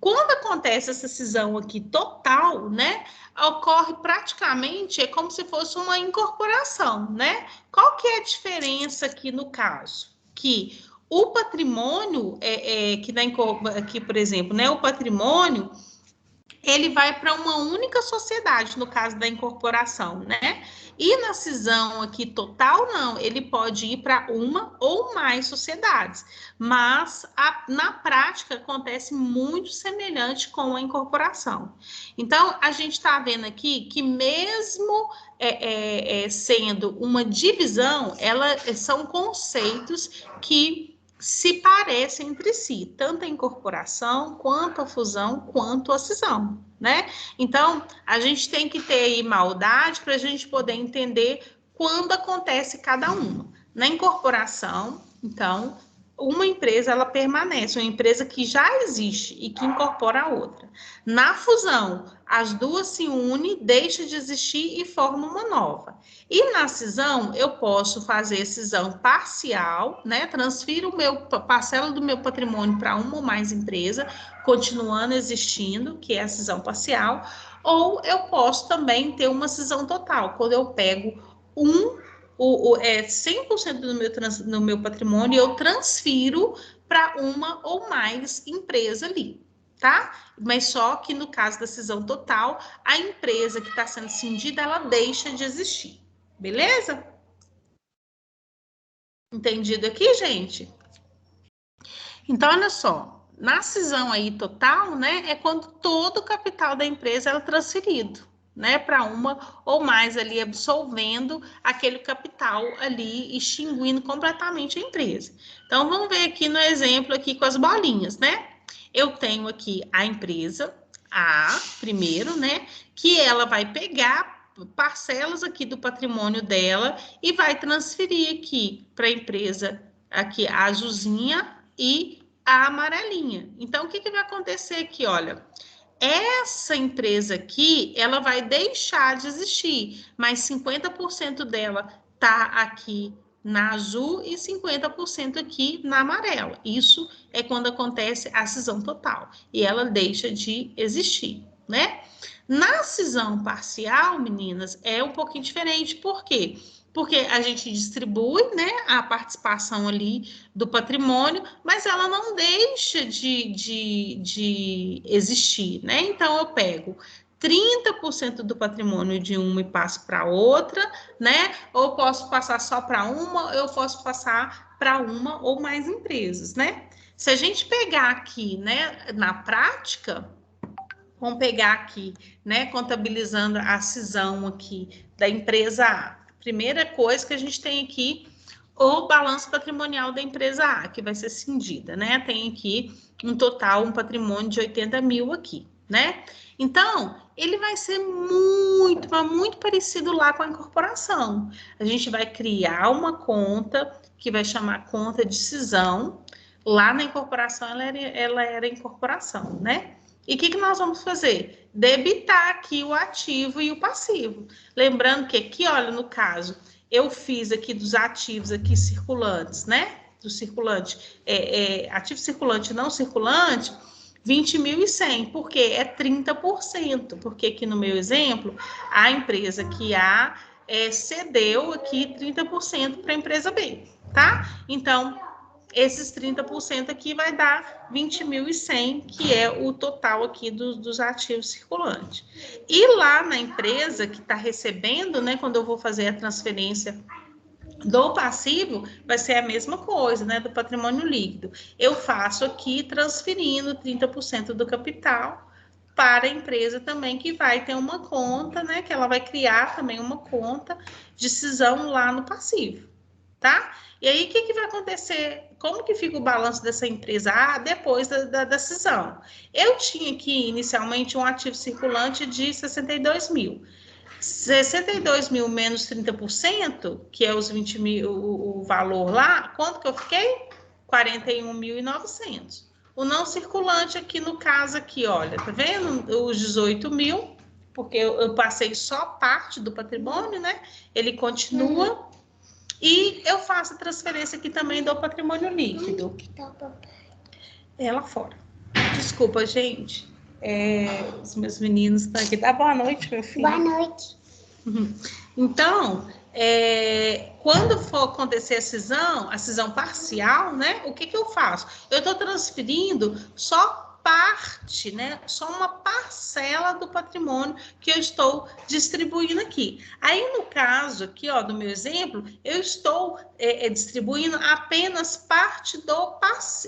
Quando acontece essa cisão aqui total, né, ocorre praticamente, é como se fosse uma incorporação, né? Qual que é a diferença aqui no caso? Que o patrimônio, aqui, por exemplo, né, o patrimônio, ele vai para uma única sociedade, no caso da incorporação, né? E na cisão aqui total, não, ele pode ir para uma ou mais sociedades, mas na prática acontece muito semelhante com a incorporação. Então, a gente está vendo aqui que mesmo sendo uma divisão, são conceitos que se parecem entre si, tanto a incorporação, quanto a fusão, quanto a cisão, né? Então, a gente tem que ter aí maldade para a gente poder entender quando acontece cada uma. Na incorporação, então, uma empresa, ela permanece, uma empresa que já existe e que incorpora a outra. Na fusão, as duas se unem, deixam de existir e formam uma nova. E na cisão, eu posso fazer cisão parcial, né? Transfiro parcela do meu patrimônio para uma ou mais empresa, continuando existindo, que é a cisão parcial, ou eu posso também ter uma cisão total, quando eu pego 100% do meu patrimônio, eu transfiro para uma ou mais empresa ali, tá? Mas só que no caso da cisão total, a empresa que está sendo cindida, ela deixa de existir, beleza? Entendido aqui, gente? Então, olha só, na cisão aí total, né, é quando todo o capital da empresa é transferido, né, para uma ou mais ali, absolvendo aquele capital ali, extinguindo completamente a empresa. Então, vamos ver aqui no exemplo aqui com as bolinhas, né? Eu tenho aqui a empresa A, primeiro, né, que ela vai pegar parcelas aqui do patrimônio dela e vai transferir aqui para a empresa aqui a azulzinha e a amarelinha. Então, o que vai acontecer aqui? Olha, essa empresa aqui, ela vai deixar de existir, mas 50% dela tá aqui na azul e 50% aqui na amarela. Isso é quando acontece a cisão total e ela deixa de existir, né? Na cisão parcial, meninas, é um pouquinho diferente. Por quê? Porque a gente distribui, né, a participação ali do patrimônio, mas ela não deixa de existir, né? Então, eu pego 30% do patrimônio de uma e passo para outra, né? Ou posso passar só para uma, eu posso passar para uma ou mais empresas, né? Se a gente pegar aqui, né, na prática, vamos pegar aqui, né, contabilizando a cisão aqui da empresa A. Primeira coisa que a gente tem aqui, o balanço patrimonial da empresa A, que vai ser cindida, né? Tem aqui um total, um patrimônio de 80 mil aqui, né? Então, ele vai ser muito parecido lá com a incorporação. A gente vai criar uma conta, que vai chamar conta de cisão. Lá na incorporação, ela era incorporação, né? E o que nós vamos fazer? Debitar aqui o ativo e o passivo. Lembrando que aqui, olha, no caso, eu fiz aqui dos ativos aqui circulantes, né? Do circulante, ativo circulante e não circulante, 20.100, porque é 30%, porque aqui no meu exemplo, a empresa que A cedeu aqui 30% para a empresa B, tá? Então, esses 30% aqui vai dar 20.100, que é o total aqui dos ativos circulantes. E lá na empresa que está recebendo, né, quando eu vou fazer a transferência do passivo, vai ser a mesma coisa, né, do patrimônio líquido. Eu faço aqui transferindo 30% do capital para a empresa também, que vai ter uma conta, né, que ela vai criar também uma conta de cisão lá no passivo, tá? E aí, o que vai acontecer? Como que fica o balanço dessa empresa depois da cisão? Eu tinha aqui, inicialmente, um ativo circulante de 62 mil. 62 mil menos 30%, que é os 20 mil, o valor lá, quanto que eu fiquei? 41.900. O não circulante aqui, no caso aqui, olha, tá vendo? Os 18 mil, porque eu passei só parte do patrimônio, né? Ele continua. E eu faço a transferência aqui também do patrimônio líquido. É lá fora. Desculpa, gente. Os meus meninos estão aqui. Dá boa noite, meu filho. Boa noite. Então, quando for acontecer a cisão parcial, né? O que eu faço? Eu estou transferindo só parte, né? Só uma parcela do patrimônio que eu estou distribuindo aqui. Aí, no caso aqui, ó, do meu exemplo, eu estou distribuindo apenas parte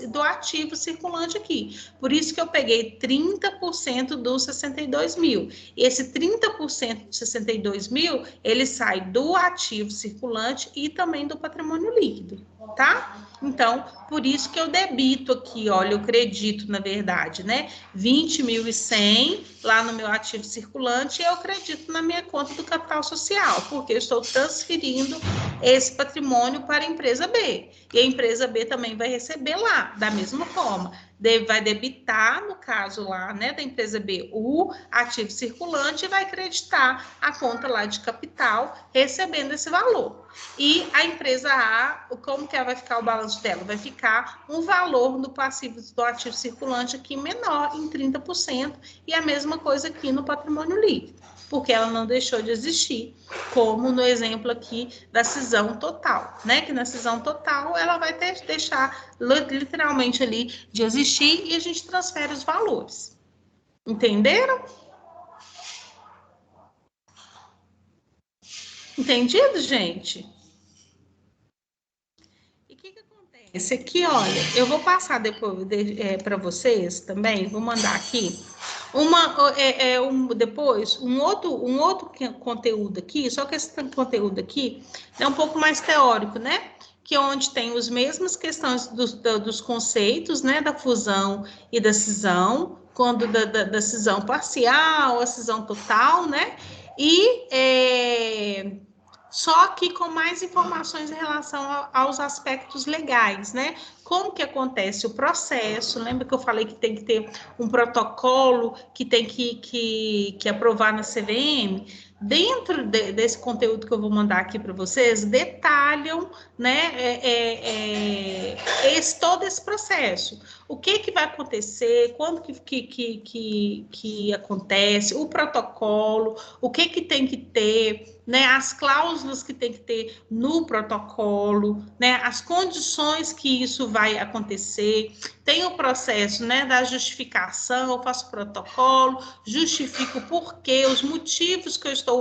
do ativo circulante aqui. Por isso que eu peguei 30% dos 62 mil. E esse 30% dos 62 mil, ele sai do ativo circulante e também do patrimônio líquido, tá? Então, por isso que eu debito aqui, olha, eu credito, na verdade, né? 20.100 lá no meu ativo circulante e eu acredito na minha conta do capital social, porque eu estou transferindo esse patrimônio para a empresa B. E a empresa B também vai receber lá, da mesma forma. Vai debitar, no caso lá, né, da empresa B, o ativo circulante e vai creditar a conta lá de capital, recebendo esse valor. E a empresa A, como que vai ficar o balanço dela? Vai ficar um valor do passivo do ativo circulante aqui menor, em 30%, e a mesma coisa aqui no patrimônio líquido, porque ela não deixou de existir, como no exemplo aqui da cisão total, né? Que na cisão total ela vai deixar literalmente ali de existir e a gente transfere os valores. Entenderam? Entendido, gente? E o que acontece? Esse aqui, olha, eu vou passar depois para vocês também, vou mandar aqui depois um outro conteúdo aqui, só que esse conteúdo aqui é um pouco mais teórico, né? Que é onde tem as mesmas questões dos conceitos, né? Da fusão e da cisão, quando da cisão parcial, a cisão total, né? E só que com mais informações em relação aos aspectos legais, né? Como que acontece o processo? Lembra que eu falei que tem que ter um protocolo que tem que aprovar na CVM? Dentro desse conteúdo que eu vou mandar aqui para vocês, detalham, né, todo esse processo. O que vai acontecer, quando que acontece, o protocolo, o que tem que ter, né, as cláusulas que tem que ter no protocolo, né, as condições que isso vai acontecer. Tem o processo, né, da justificação, eu faço o protocolo, justifico o porquê, os motivos que eu estou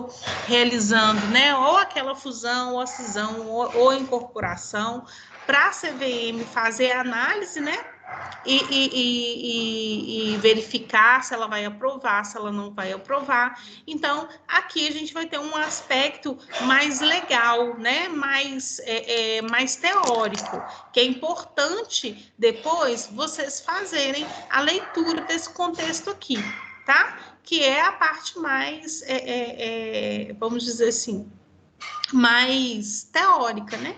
realizando, né, ou aquela fusão, ou a cisão, ou a incorporação, para a CVM fazer a análise, né, e verificar se ela vai aprovar, se ela não vai aprovar. Então, aqui a gente vai ter um aspecto mais legal, né? Mais teórico, que é importante depois vocês fazerem a leitura desse contexto aqui, tá? Que é a parte mais, vamos dizer assim, mais teórica, né?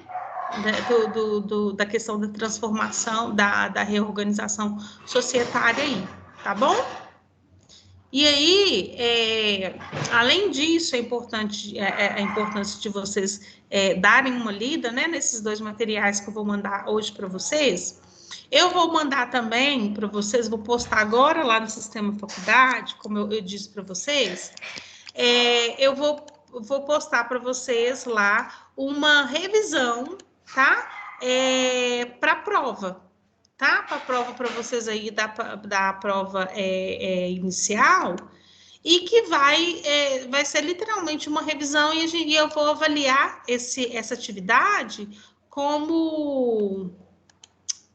Da questão da transformação, da reorganização societária aí, tá bom? E aí, além disso, é importante a importância de vocês darem uma lida, né, nesses dois materiais que eu vou mandar hoje para vocês. Eu vou mandar também para vocês, vou postar agora lá no Sistema Faculdade, como eu disse para vocês, eu vou postar para vocês lá uma revisão, tá? Para a prova, tá? Para a prova para vocês aí da prova inicial, e que vai ser literalmente uma revisão e eu vou avaliar essa atividade como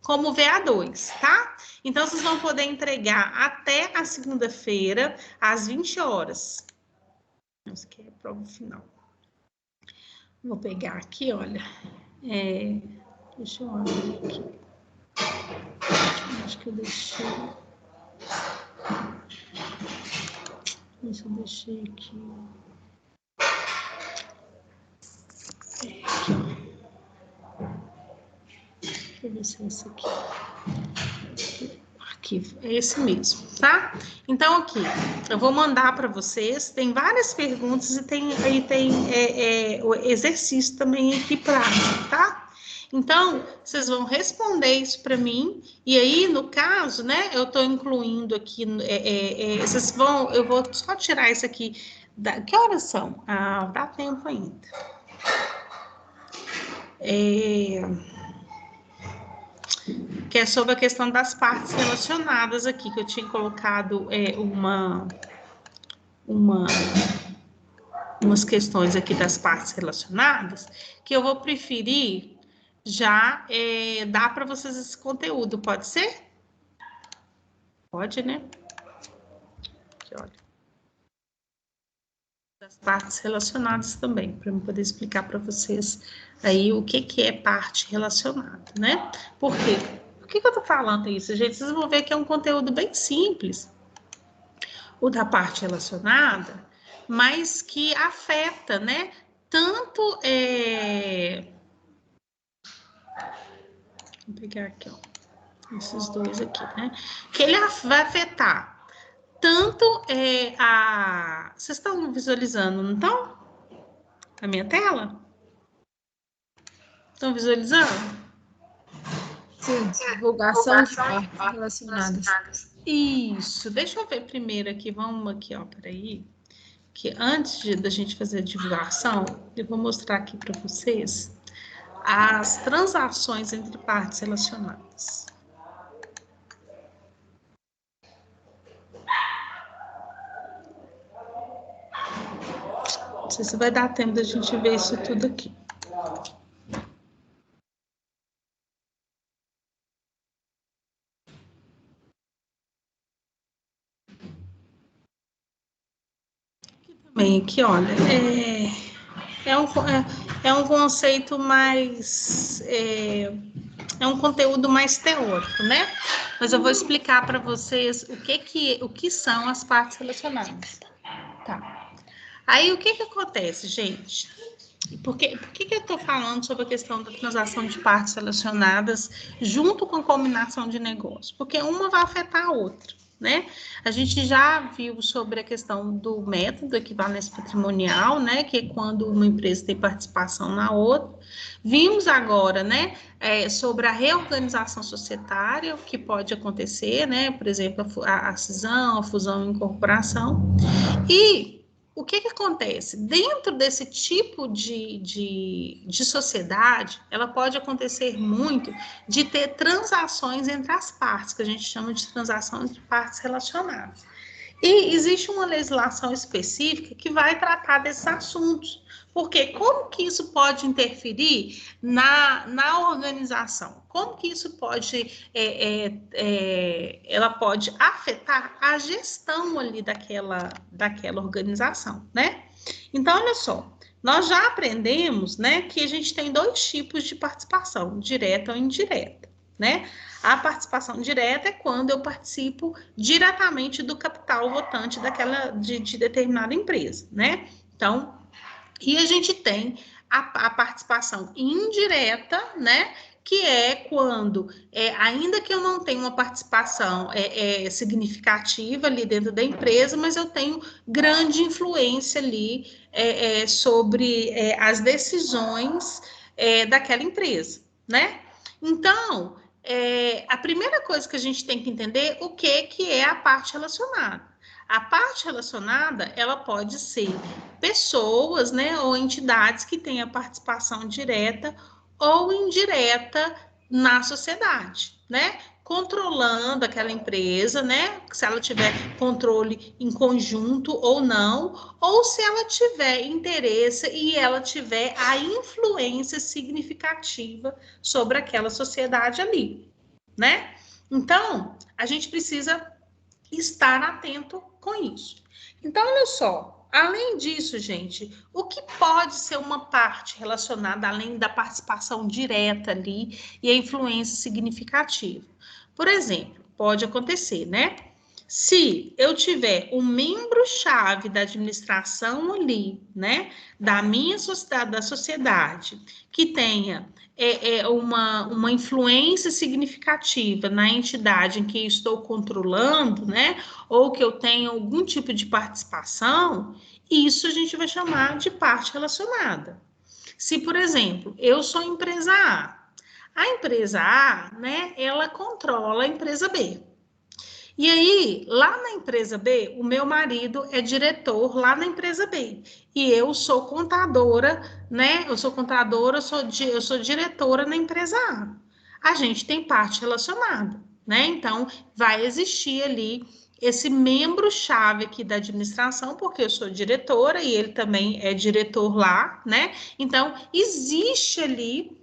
VA2, tá? Então, vocês vão poder entregar até a segunda-feira, às 20 horas. Isso aqui é a prova final. Vou pegar aqui, olha. Deixa eu abrir aqui. Acho que eu deixei. Isso eu deixei aqui. Aqui, ó. Deixa eu ver se é esse aqui. Arquivo, é esse mesmo, tá? Então, aqui, eu vou mandar para vocês, tem várias perguntas e tem o exercício também aqui prático, tá? Então, vocês vão responder isso para mim, e aí, no caso, né, eu estou incluindo aqui, vocês vão, eu vou só tirar isso aqui, que horas são? Ah, dá tempo ainda. Que é sobre a questão das partes relacionadas aqui, que eu tinha colocado umas questões aqui das partes relacionadas, que eu vou preferir já dar para vocês esse conteúdo, pode ser? Pode, né? Aqui, olha. Das partes relacionadas também, para eu poder explicar para vocês aí o que é parte relacionada, né? Por quê? Por que eu tô falando isso, gente? Vocês vão ver que é um conteúdo bem simples, o da parte relacionada, mas que afeta, né? Tanto vou pegar aqui, ó, esses dois aqui, né? Que ele vai afetar tanto vocês estão visualizando, não estão? A minha tela? Estão visualizando? Sim, divulgação de partes relacionadas. Isso, deixa eu ver primeiro aqui, vamos aqui, ó, peraí, que antes da gente fazer a divulgação, eu vou mostrar aqui para vocês as transações entre partes relacionadas. Não sei se vai dar tempo da gente ver isso tudo aqui. Bem, aqui, olha, é um conceito mais, é um conteúdo mais teórico, né? Mas eu vou explicar para vocês o que são as partes relacionadas. Tá. Aí, o que acontece, gente? Por que eu estou falando sobre a questão da transação de partes relacionadas junto com a combinação de negócio? Porque uma vai afetar a outra, né? A gente já viu sobre a questão do método equivalência patrimonial, né? Que é quando uma empresa tem participação na outra. Vimos agora, né? Sobre a reorganização societária, que pode acontecer, né? Por exemplo, a cisão, a fusão e incorporação. E o que acontece? Dentro desse tipo de sociedade, ela pode acontecer muito de ter transações entre as partes, que a gente chama de transação entre partes relacionadas. E existe uma legislação específica que vai tratar desses assuntos. Porque como que isso pode interferir na organização? Como que isso pode, ela pode afetar a gestão ali daquela organização, né? Então, olha só, nós já aprendemos, né, que a gente tem dois tipos de participação, direta ou indireta, né? A participação direta é quando eu participo diretamente do capital votante de determinada empresa, né? Então, e a gente tem a participação indireta, né? Que é quando, ainda que eu não tenha uma participação significativa ali dentro da empresa, mas eu tenho grande influência ali sobre as decisões daquela empresa, né? Então, a primeira coisa que a gente tem que entender o que é a parte relacionada. A parte relacionada, ela pode ser pessoas, né, ou entidades que têm a participação direta ou indireta na sociedade, né? Controlando aquela empresa, né? Se ela tiver controle em conjunto ou não, ou se ela tiver interesse e ela tiver a influência significativa sobre aquela sociedade ali, né? Então, a gente precisa estar atento com isso. Então, olha só, além disso, gente, o que pode ser uma parte relacionada, além da participação direta ali e a influência significativa? Por exemplo, pode acontecer, né? Se eu tiver um membro-chave da administração ali, né, da minha sociedade, da sociedade, que tenha uma influência significativa na entidade em que estou controlando, né, ou que eu tenha algum tipo de participação, isso a gente vai chamar de parte relacionada. Se, por exemplo, eu sou empresa A, A empresa A, né, ela controla a empresa B. E aí, lá na empresa B, o meu marido é diretor lá na empresa B. E eu sou contadora, né? Eu sou contadora, eu sou diretora na empresa A. A gente tem parte relacionada, né? Então, vai existir ali esse membro-chave aqui da administração, porque eu sou diretora e ele também é diretor lá, né? Então, existe ali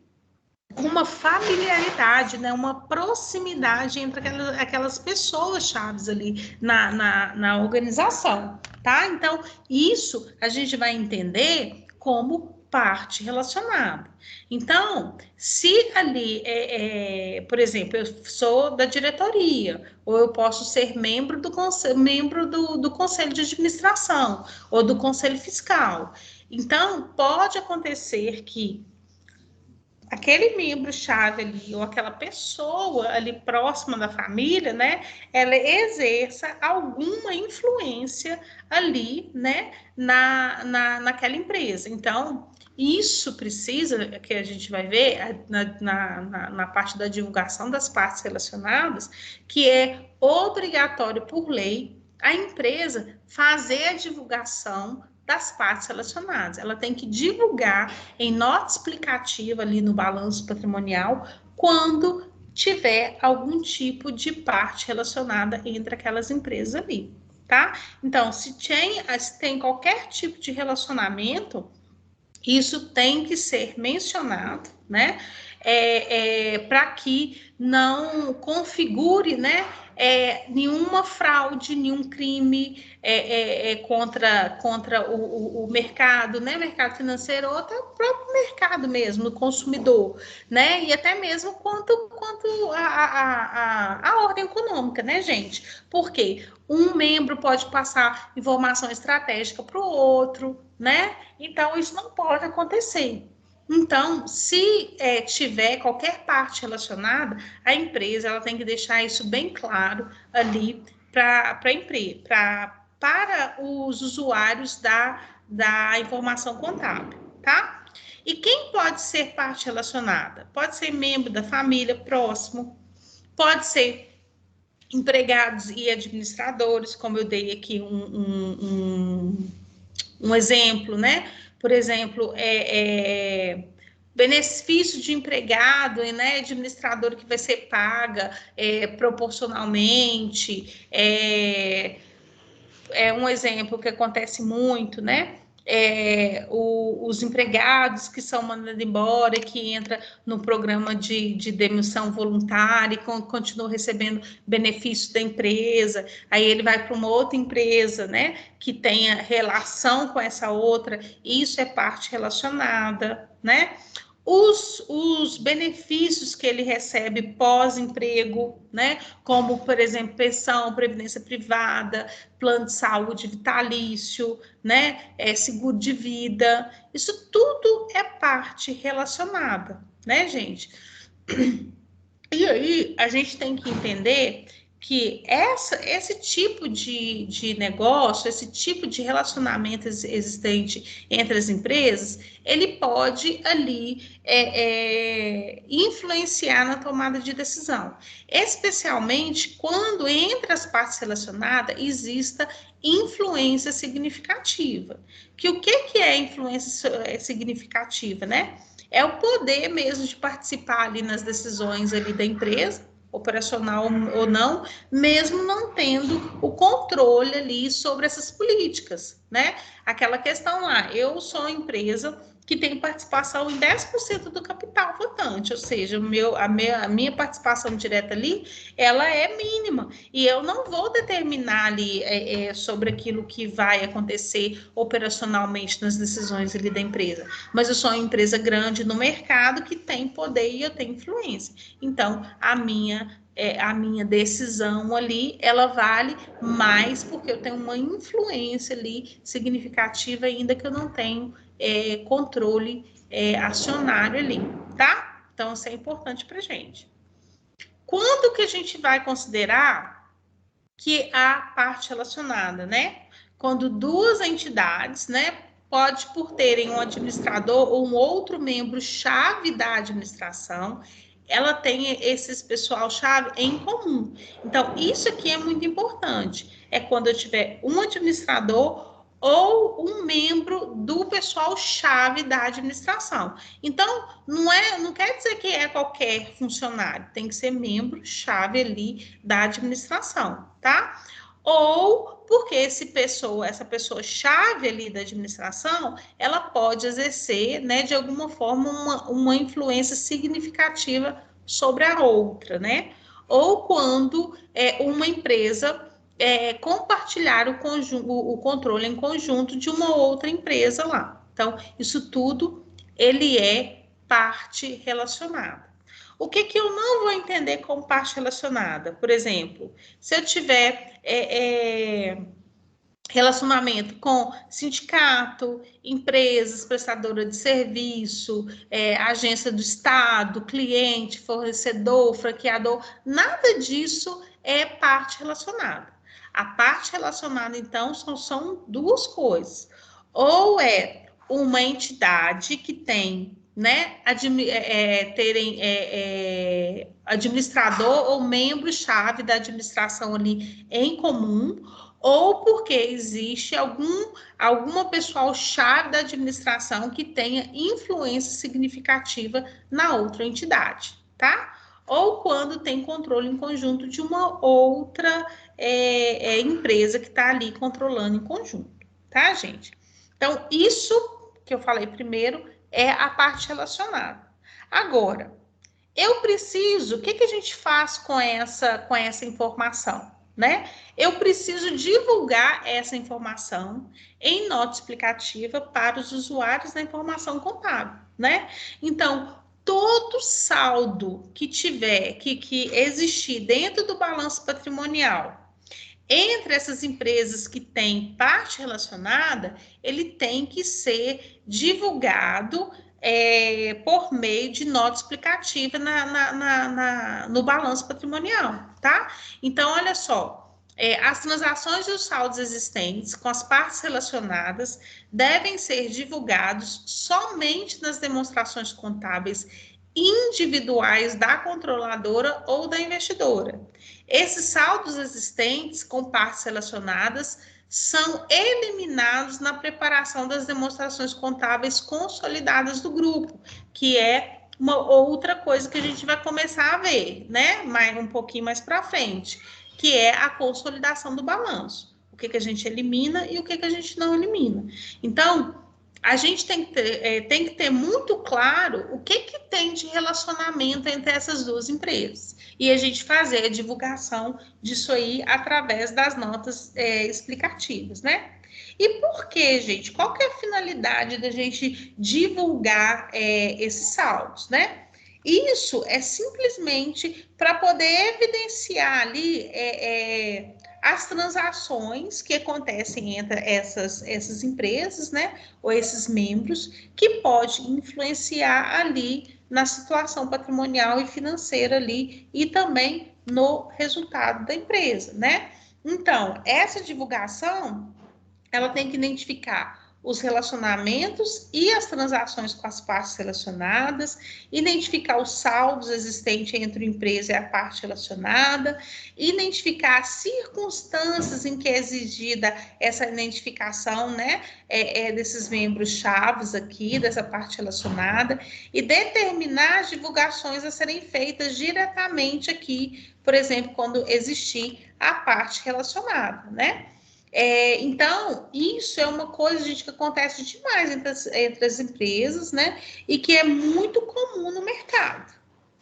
uma familiaridade, né, uma proximidade entre aquelas pessoas chaves ali na organização, tá? Então, isso a gente vai entender como parte relacionada. Então, se ali, por exemplo, eu sou da diretoria, ou eu posso ser membro do conselho de administração, ou do conselho fiscal. Então, pode acontecer que aquele membro-chave ali, ou aquela pessoa ali próxima da família, né, ela exerça alguma influência ali, né, naquela empresa. Então, isso precisa, que a gente vai ver na parte da divulgação das partes relacionadas, que é obrigatório por lei a empresa fazer a divulgação das partes relacionadas. Ela tem que divulgar em nota explicativa ali no balanço patrimonial quando tiver algum tipo de parte relacionada entre aquelas empresas ali, tá? Então, se tem qualquer tipo de relacionamento, isso tem que ser mencionado, né? Para que não configure, né? Nenhuma fraude, nenhum crime contra o mercado, né? Mercado financeiro ou até o próprio mercado mesmo, o consumidor, né? E até mesmo quanto a ordem econômica, né, gente? Porque um membro pode passar informação estratégica para o outro, né? Então, isso não pode acontecer. Então, se tiver qualquer parte relacionada, a empresa ela tem que deixar isso bem claro ali para os usuários da informação contábil, tá? E quem pode ser parte relacionada? Pode ser membro da família próximo, pode ser empregados e administradores, como eu dei aqui um exemplo, né? Por exemplo, benefício de empregado, né? Administrador que vai ser paga proporcionalmente, um exemplo que acontece muito, né? Os empregados que são mandados embora, que entra no programa de demissão voluntária e continua recebendo benefício da empresa, aí ele vai para uma outra empresa, né, que tenha relação com essa outra, isso é parte relacionada, né? Os benefícios que ele recebe pós-emprego, né? Como, por exemplo, pensão, previdência privada, plano de saúde vitalício, né? Seguro de vida, isso tudo é parte relacionada, né, gente? E aí a gente tem que entender que esse tipo de negócio, esse tipo de relacionamento existente entre as empresas, ele pode ali influenciar na tomada de decisão, especialmente quando entre as partes relacionadas exista influência significativa. O que é influência significativa, né? É o poder mesmo de participar ali nas decisões ali da empresa, operacional ou não, mesmo não tendo o controle ali sobre essas políticas, né? Aquela questão lá, eu sou empresa que tem participação em 10% do capital votante, ou seja, a minha participação direta ali, ela é mínima, e eu não vou determinar ali sobre aquilo que vai acontecer operacionalmente nas decisões ali da empresa, mas eu sou uma empresa grande no mercado que tem poder e eu tenho influência, então a minha decisão ali, ela vale mais porque eu tenho uma influência ali significativa, ainda que eu não tenho controle acionário ali, tá? Então, isso é importante para a gente. Quando que a gente vai considerar que há parte relacionada, né? Quando duas entidades, né, pode por terem um administrador ou um outro membro chave da administração, ela tem esses pessoal-chave em comum. Então, isso aqui é muito importante. É quando eu tiver um administrador ou um membro do pessoal-chave da administração. Então, não quer dizer que é qualquer funcionário, tem que ser membro-chave ali da administração, tá? Ou porque essa pessoa chave ali da administração, ela pode exercer, né, de alguma forma, uma influência significativa sobre a outra, né? Ou quando uma empresa compartilhar o controle em conjunto de uma outra empresa lá. Então, isso tudo, ele é parte relacionada. O que eu não vou entender como parte relacionada? Por exemplo, se eu tiver relacionamento com sindicato, empresas prestadoras de serviço, agência do Estado, cliente, fornecedor, franqueador, nada disso é parte relacionada. A parte relacionada, então, são duas coisas. Ou é uma entidade que tem, né, terem administrador ou membro-chave da administração ali em comum, ou porque existe alguma pessoal-chave da administração que tenha influência significativa na outra entidade, tá? Ou quando tem controle em conjunto de uma outra empresa que está ali controlando em conjunto, tá, gente? Então, isso que eu falei primeiro é a parte relacionada. Agora, eu preciso, o que a gente faz com essa informação, né? Eu preciso divulgar essa informação em nota explicativa para os usuários da informação contábil, né? Então, todo saldo que tiver, que existir dentro do balanço patrimonial, entre essas empresas que têm parte relacionada, ele tem que ser divulgado por meio de nota explicativa no balanço patrimonial, tá? Então, olha só, as transações e os saldos existentes com as partes relacionadas devem ser divulgados somente nas demonstrações contábeis individuais da controladora ou da investidora. Esses saldos existentes com partes relacionadas são eliminados na preparação das demonstrações contábeis consolidadas do grupo, que é uma outra coisa que a gente vai começar a ver, né? Um pouquinho mais para frente, que é a consolidação do balanço. O que a gente elimina e o que a gente não elimina. Então, a gente tem que ter muito claro o que tem de relacionamento entre essas duas empresas. E a gente fazer a divulgação disso aí através das notas explicativas, né? E por que, gente? Qual que é a finalidade da gente divulgar esses saldos, né? Isso é simplesmente para poder evidenciar ali as transações que acontecem entre essas empresas, né, ou esses membros, que pode influenciar ali na situação patrimonial e financeira ali e também no resultado da empresa, né? Então, essa divulgação, ela tem que identificar os relacionamentos e as transações com as partes relacionadas, identificar os saldos existentes entre a empresa e a parte relacionada, identificar as circunstâncias em que é exigida essa identificação, né, desses membros chaves aqui, dessa parte relacionada, e determinar as divulgações a serem feitas diretamente aqui, por exemplo, quando existir a parte relacionada, né? Então, isso é uma coisa, gente, que acontece demais entre as empresas, né? E que é muito comum no mercado,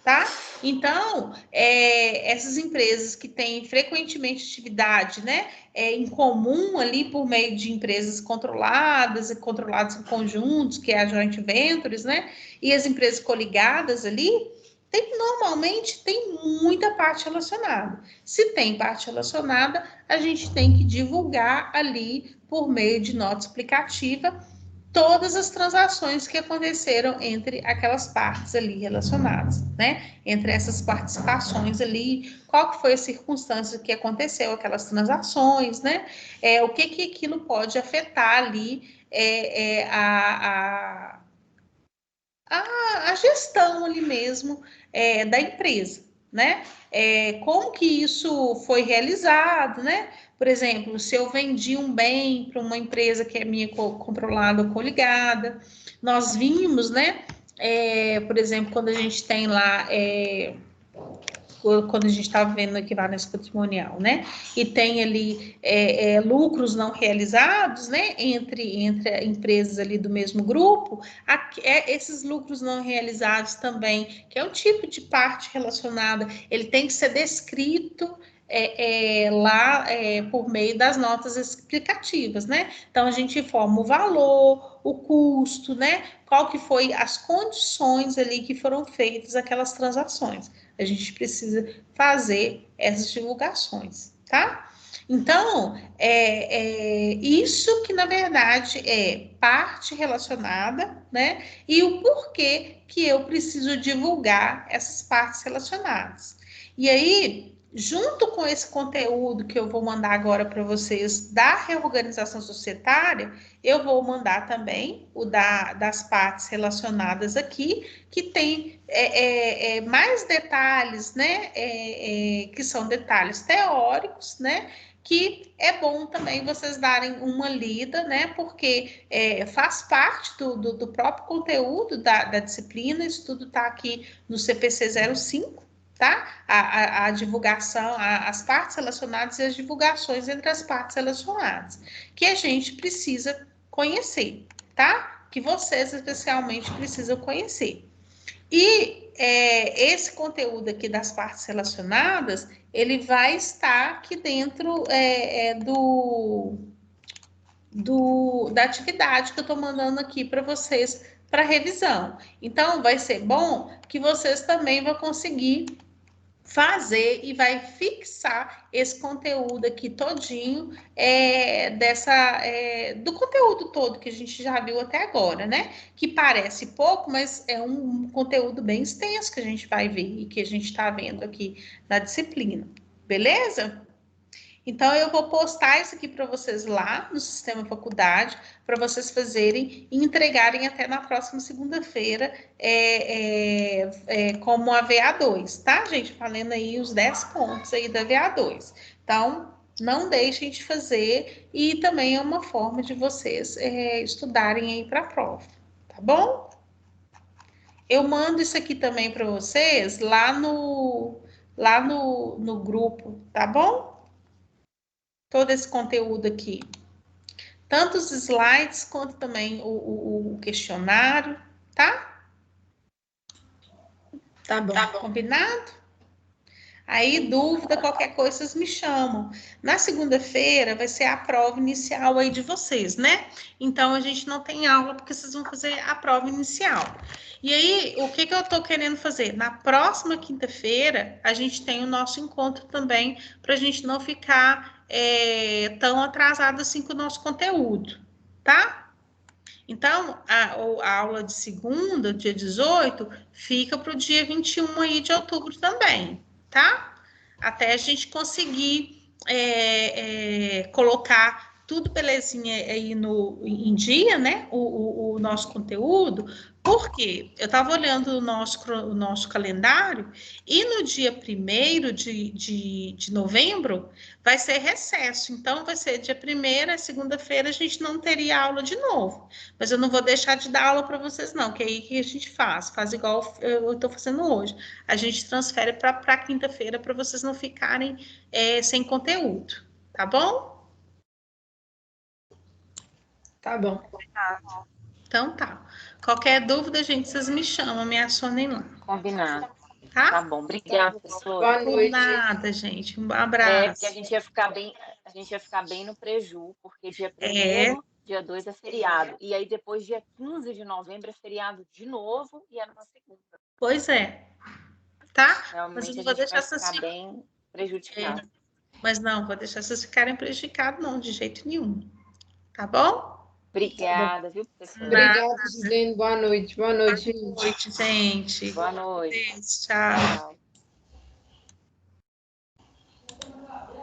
tá? Então, essas empresas que têm frequentemente atividade, né, em comum ali por meio de empresas controladas e controladas em conjuntos, que é a joint ventures, né? E as empresas coligadas ali, normalmente tem muita parte relacionada. Se tem parte relacionada, a gente tem que divulgar ali, por meio de nota explicativa, todas as transações que aconteceram entre aquelas partes ali relacionadas, né? Entre essas participações ali, qual que foi a circunstância que aconteceu aquelas transações, né? O que aquilo pode afetar ali a gestão ali mesmo da empresa, né? Como que isso foi realizado, né? Por exemplo, se eu vendi um bem para uma empresa que é minha controlada ou coligada, nós vimos, né? Por exemplo, quando a gente tem lá quando a gente estava vendo equivalência patrimonial, né? E tem ali lucros não realizados, né? Entre empresas ali do mesmo grupo, esses lucros não realizados também, que é um tipo de parte relacionada, ele tem que ser descrito lá por meio das notas explicativas, né? Então a gente informa o valor, o custo, né? Qual que foi as condições ali que foram feitas aquelas transações. A gente precisa fazer essas divulgações, tá? Então, isso que, na verdade, é parte relacionada, né? E o porquê que eu preciso divulgar essas partes relacionadas. E aí, junto com esse conteúdo que eu vou mandar agora para vocês da reorganização societária, eu vou mandar também o das partes relacionadas aqui, que tem mais detalhes, né? Que são detalhes teóricos, né? Que é bom também vocês darem uma lida, né? Porque faz parte do próprio conteúdo da disciplina, isso tudo está aqui no CPC 05, tá? A divulgação, as partes relacionadas e as divulgações entre as partes relacionadas, que a gente precisa conhecer, tá? Que vocês especialmente precisam conhecer. E esse conteúdo aqui das partes relacionadas, ele vai estar aqui dentro da atividade que eu estou mandando aqui para vocês para revisão. Então, vai ser bom que vocês também vão conseguir fazer e vai fixar esse conteúdo aqui todinho do conteúdo todo que a gente já viu até agora, né? Que parece pouco, mas é um conteúdo bem extenso que a gente vai ver e que a gente está vendo aqui na disciplina, beleza? Então, eu vou postar isso aqui para vocês lá no Sistema Faculdade, para vocês fazerem e entregarem até na próxima segunda-feira como a VA2, tá, gente? Falando aí os 10 pontos aí da VA2. Então, não deixem de fazer e também é uma forma de vocês estudarem aí para a prova, tá bom? Eu mando isso aqui também para vocês lá no grupo, tá bom? Todo esse conteúdo aqui. Tanto os slides quanto também o questionário, tá? Tá bom. Tá combinado? Aí, dúvida, qualquer coisa, vocês me chamam. Na segunda-feira vai ser a prova inicial aí de vocês, né? Então, a gente não tem aula porque vocês vão fazer a prova inicial. E aí, o que eu tô querendo fazer? Na próxima quinta-feira, a gente tem o nosso encontro também, para a gente não ficar tão atrasado assim com o nosso conteúdo, tá? Então, a aula de segunda, dia 18, fica para o dia 21 aí de outubro também, tá? Até a gente conseguir colocar tudo belezinha aí em dia, né? O nosso conteúdo, porque eu estava olhando o nosso calendário e no dia 1º de novembro vai ser recesso. Então, vai ser dia 1º, segunda-feira, a gente não teria aula de novo. Mas eu não vou deixar de dar aula para vocês, não, que é aí que a gente faz igual eu estou fazendo hoje. A gente transfere para quinta-feira para vocês não ficarem sem conteúdo, tá bom? Tá bom. Então tá. Qualquer dúvida, gente, vocês me chamam, me acionem lá. Combinado. Tá? Tá bom, obrigada, professora. Boa Por noite. nada, gente. Um Porque abraço. a gente ia ficar bem no preju, porque dia 1º, dia 2 é feriado. E aí depois, dia 15 de novembro, é feriado de novo e é na segunda. Pois é. Tá? Mas Realmente eu não a vou gente deixar vai vocês ficar bem prejudicado. Mas não, vou deixar vocês ficarem prejudicados, não, de jeito nenhum. Tá bom? Obrigada, viu, professora? Obrigada, Gislene. Boa noite. Boa noite, gente. Boa noite, gente. Boa noite. Beijo, tchau. Tchau.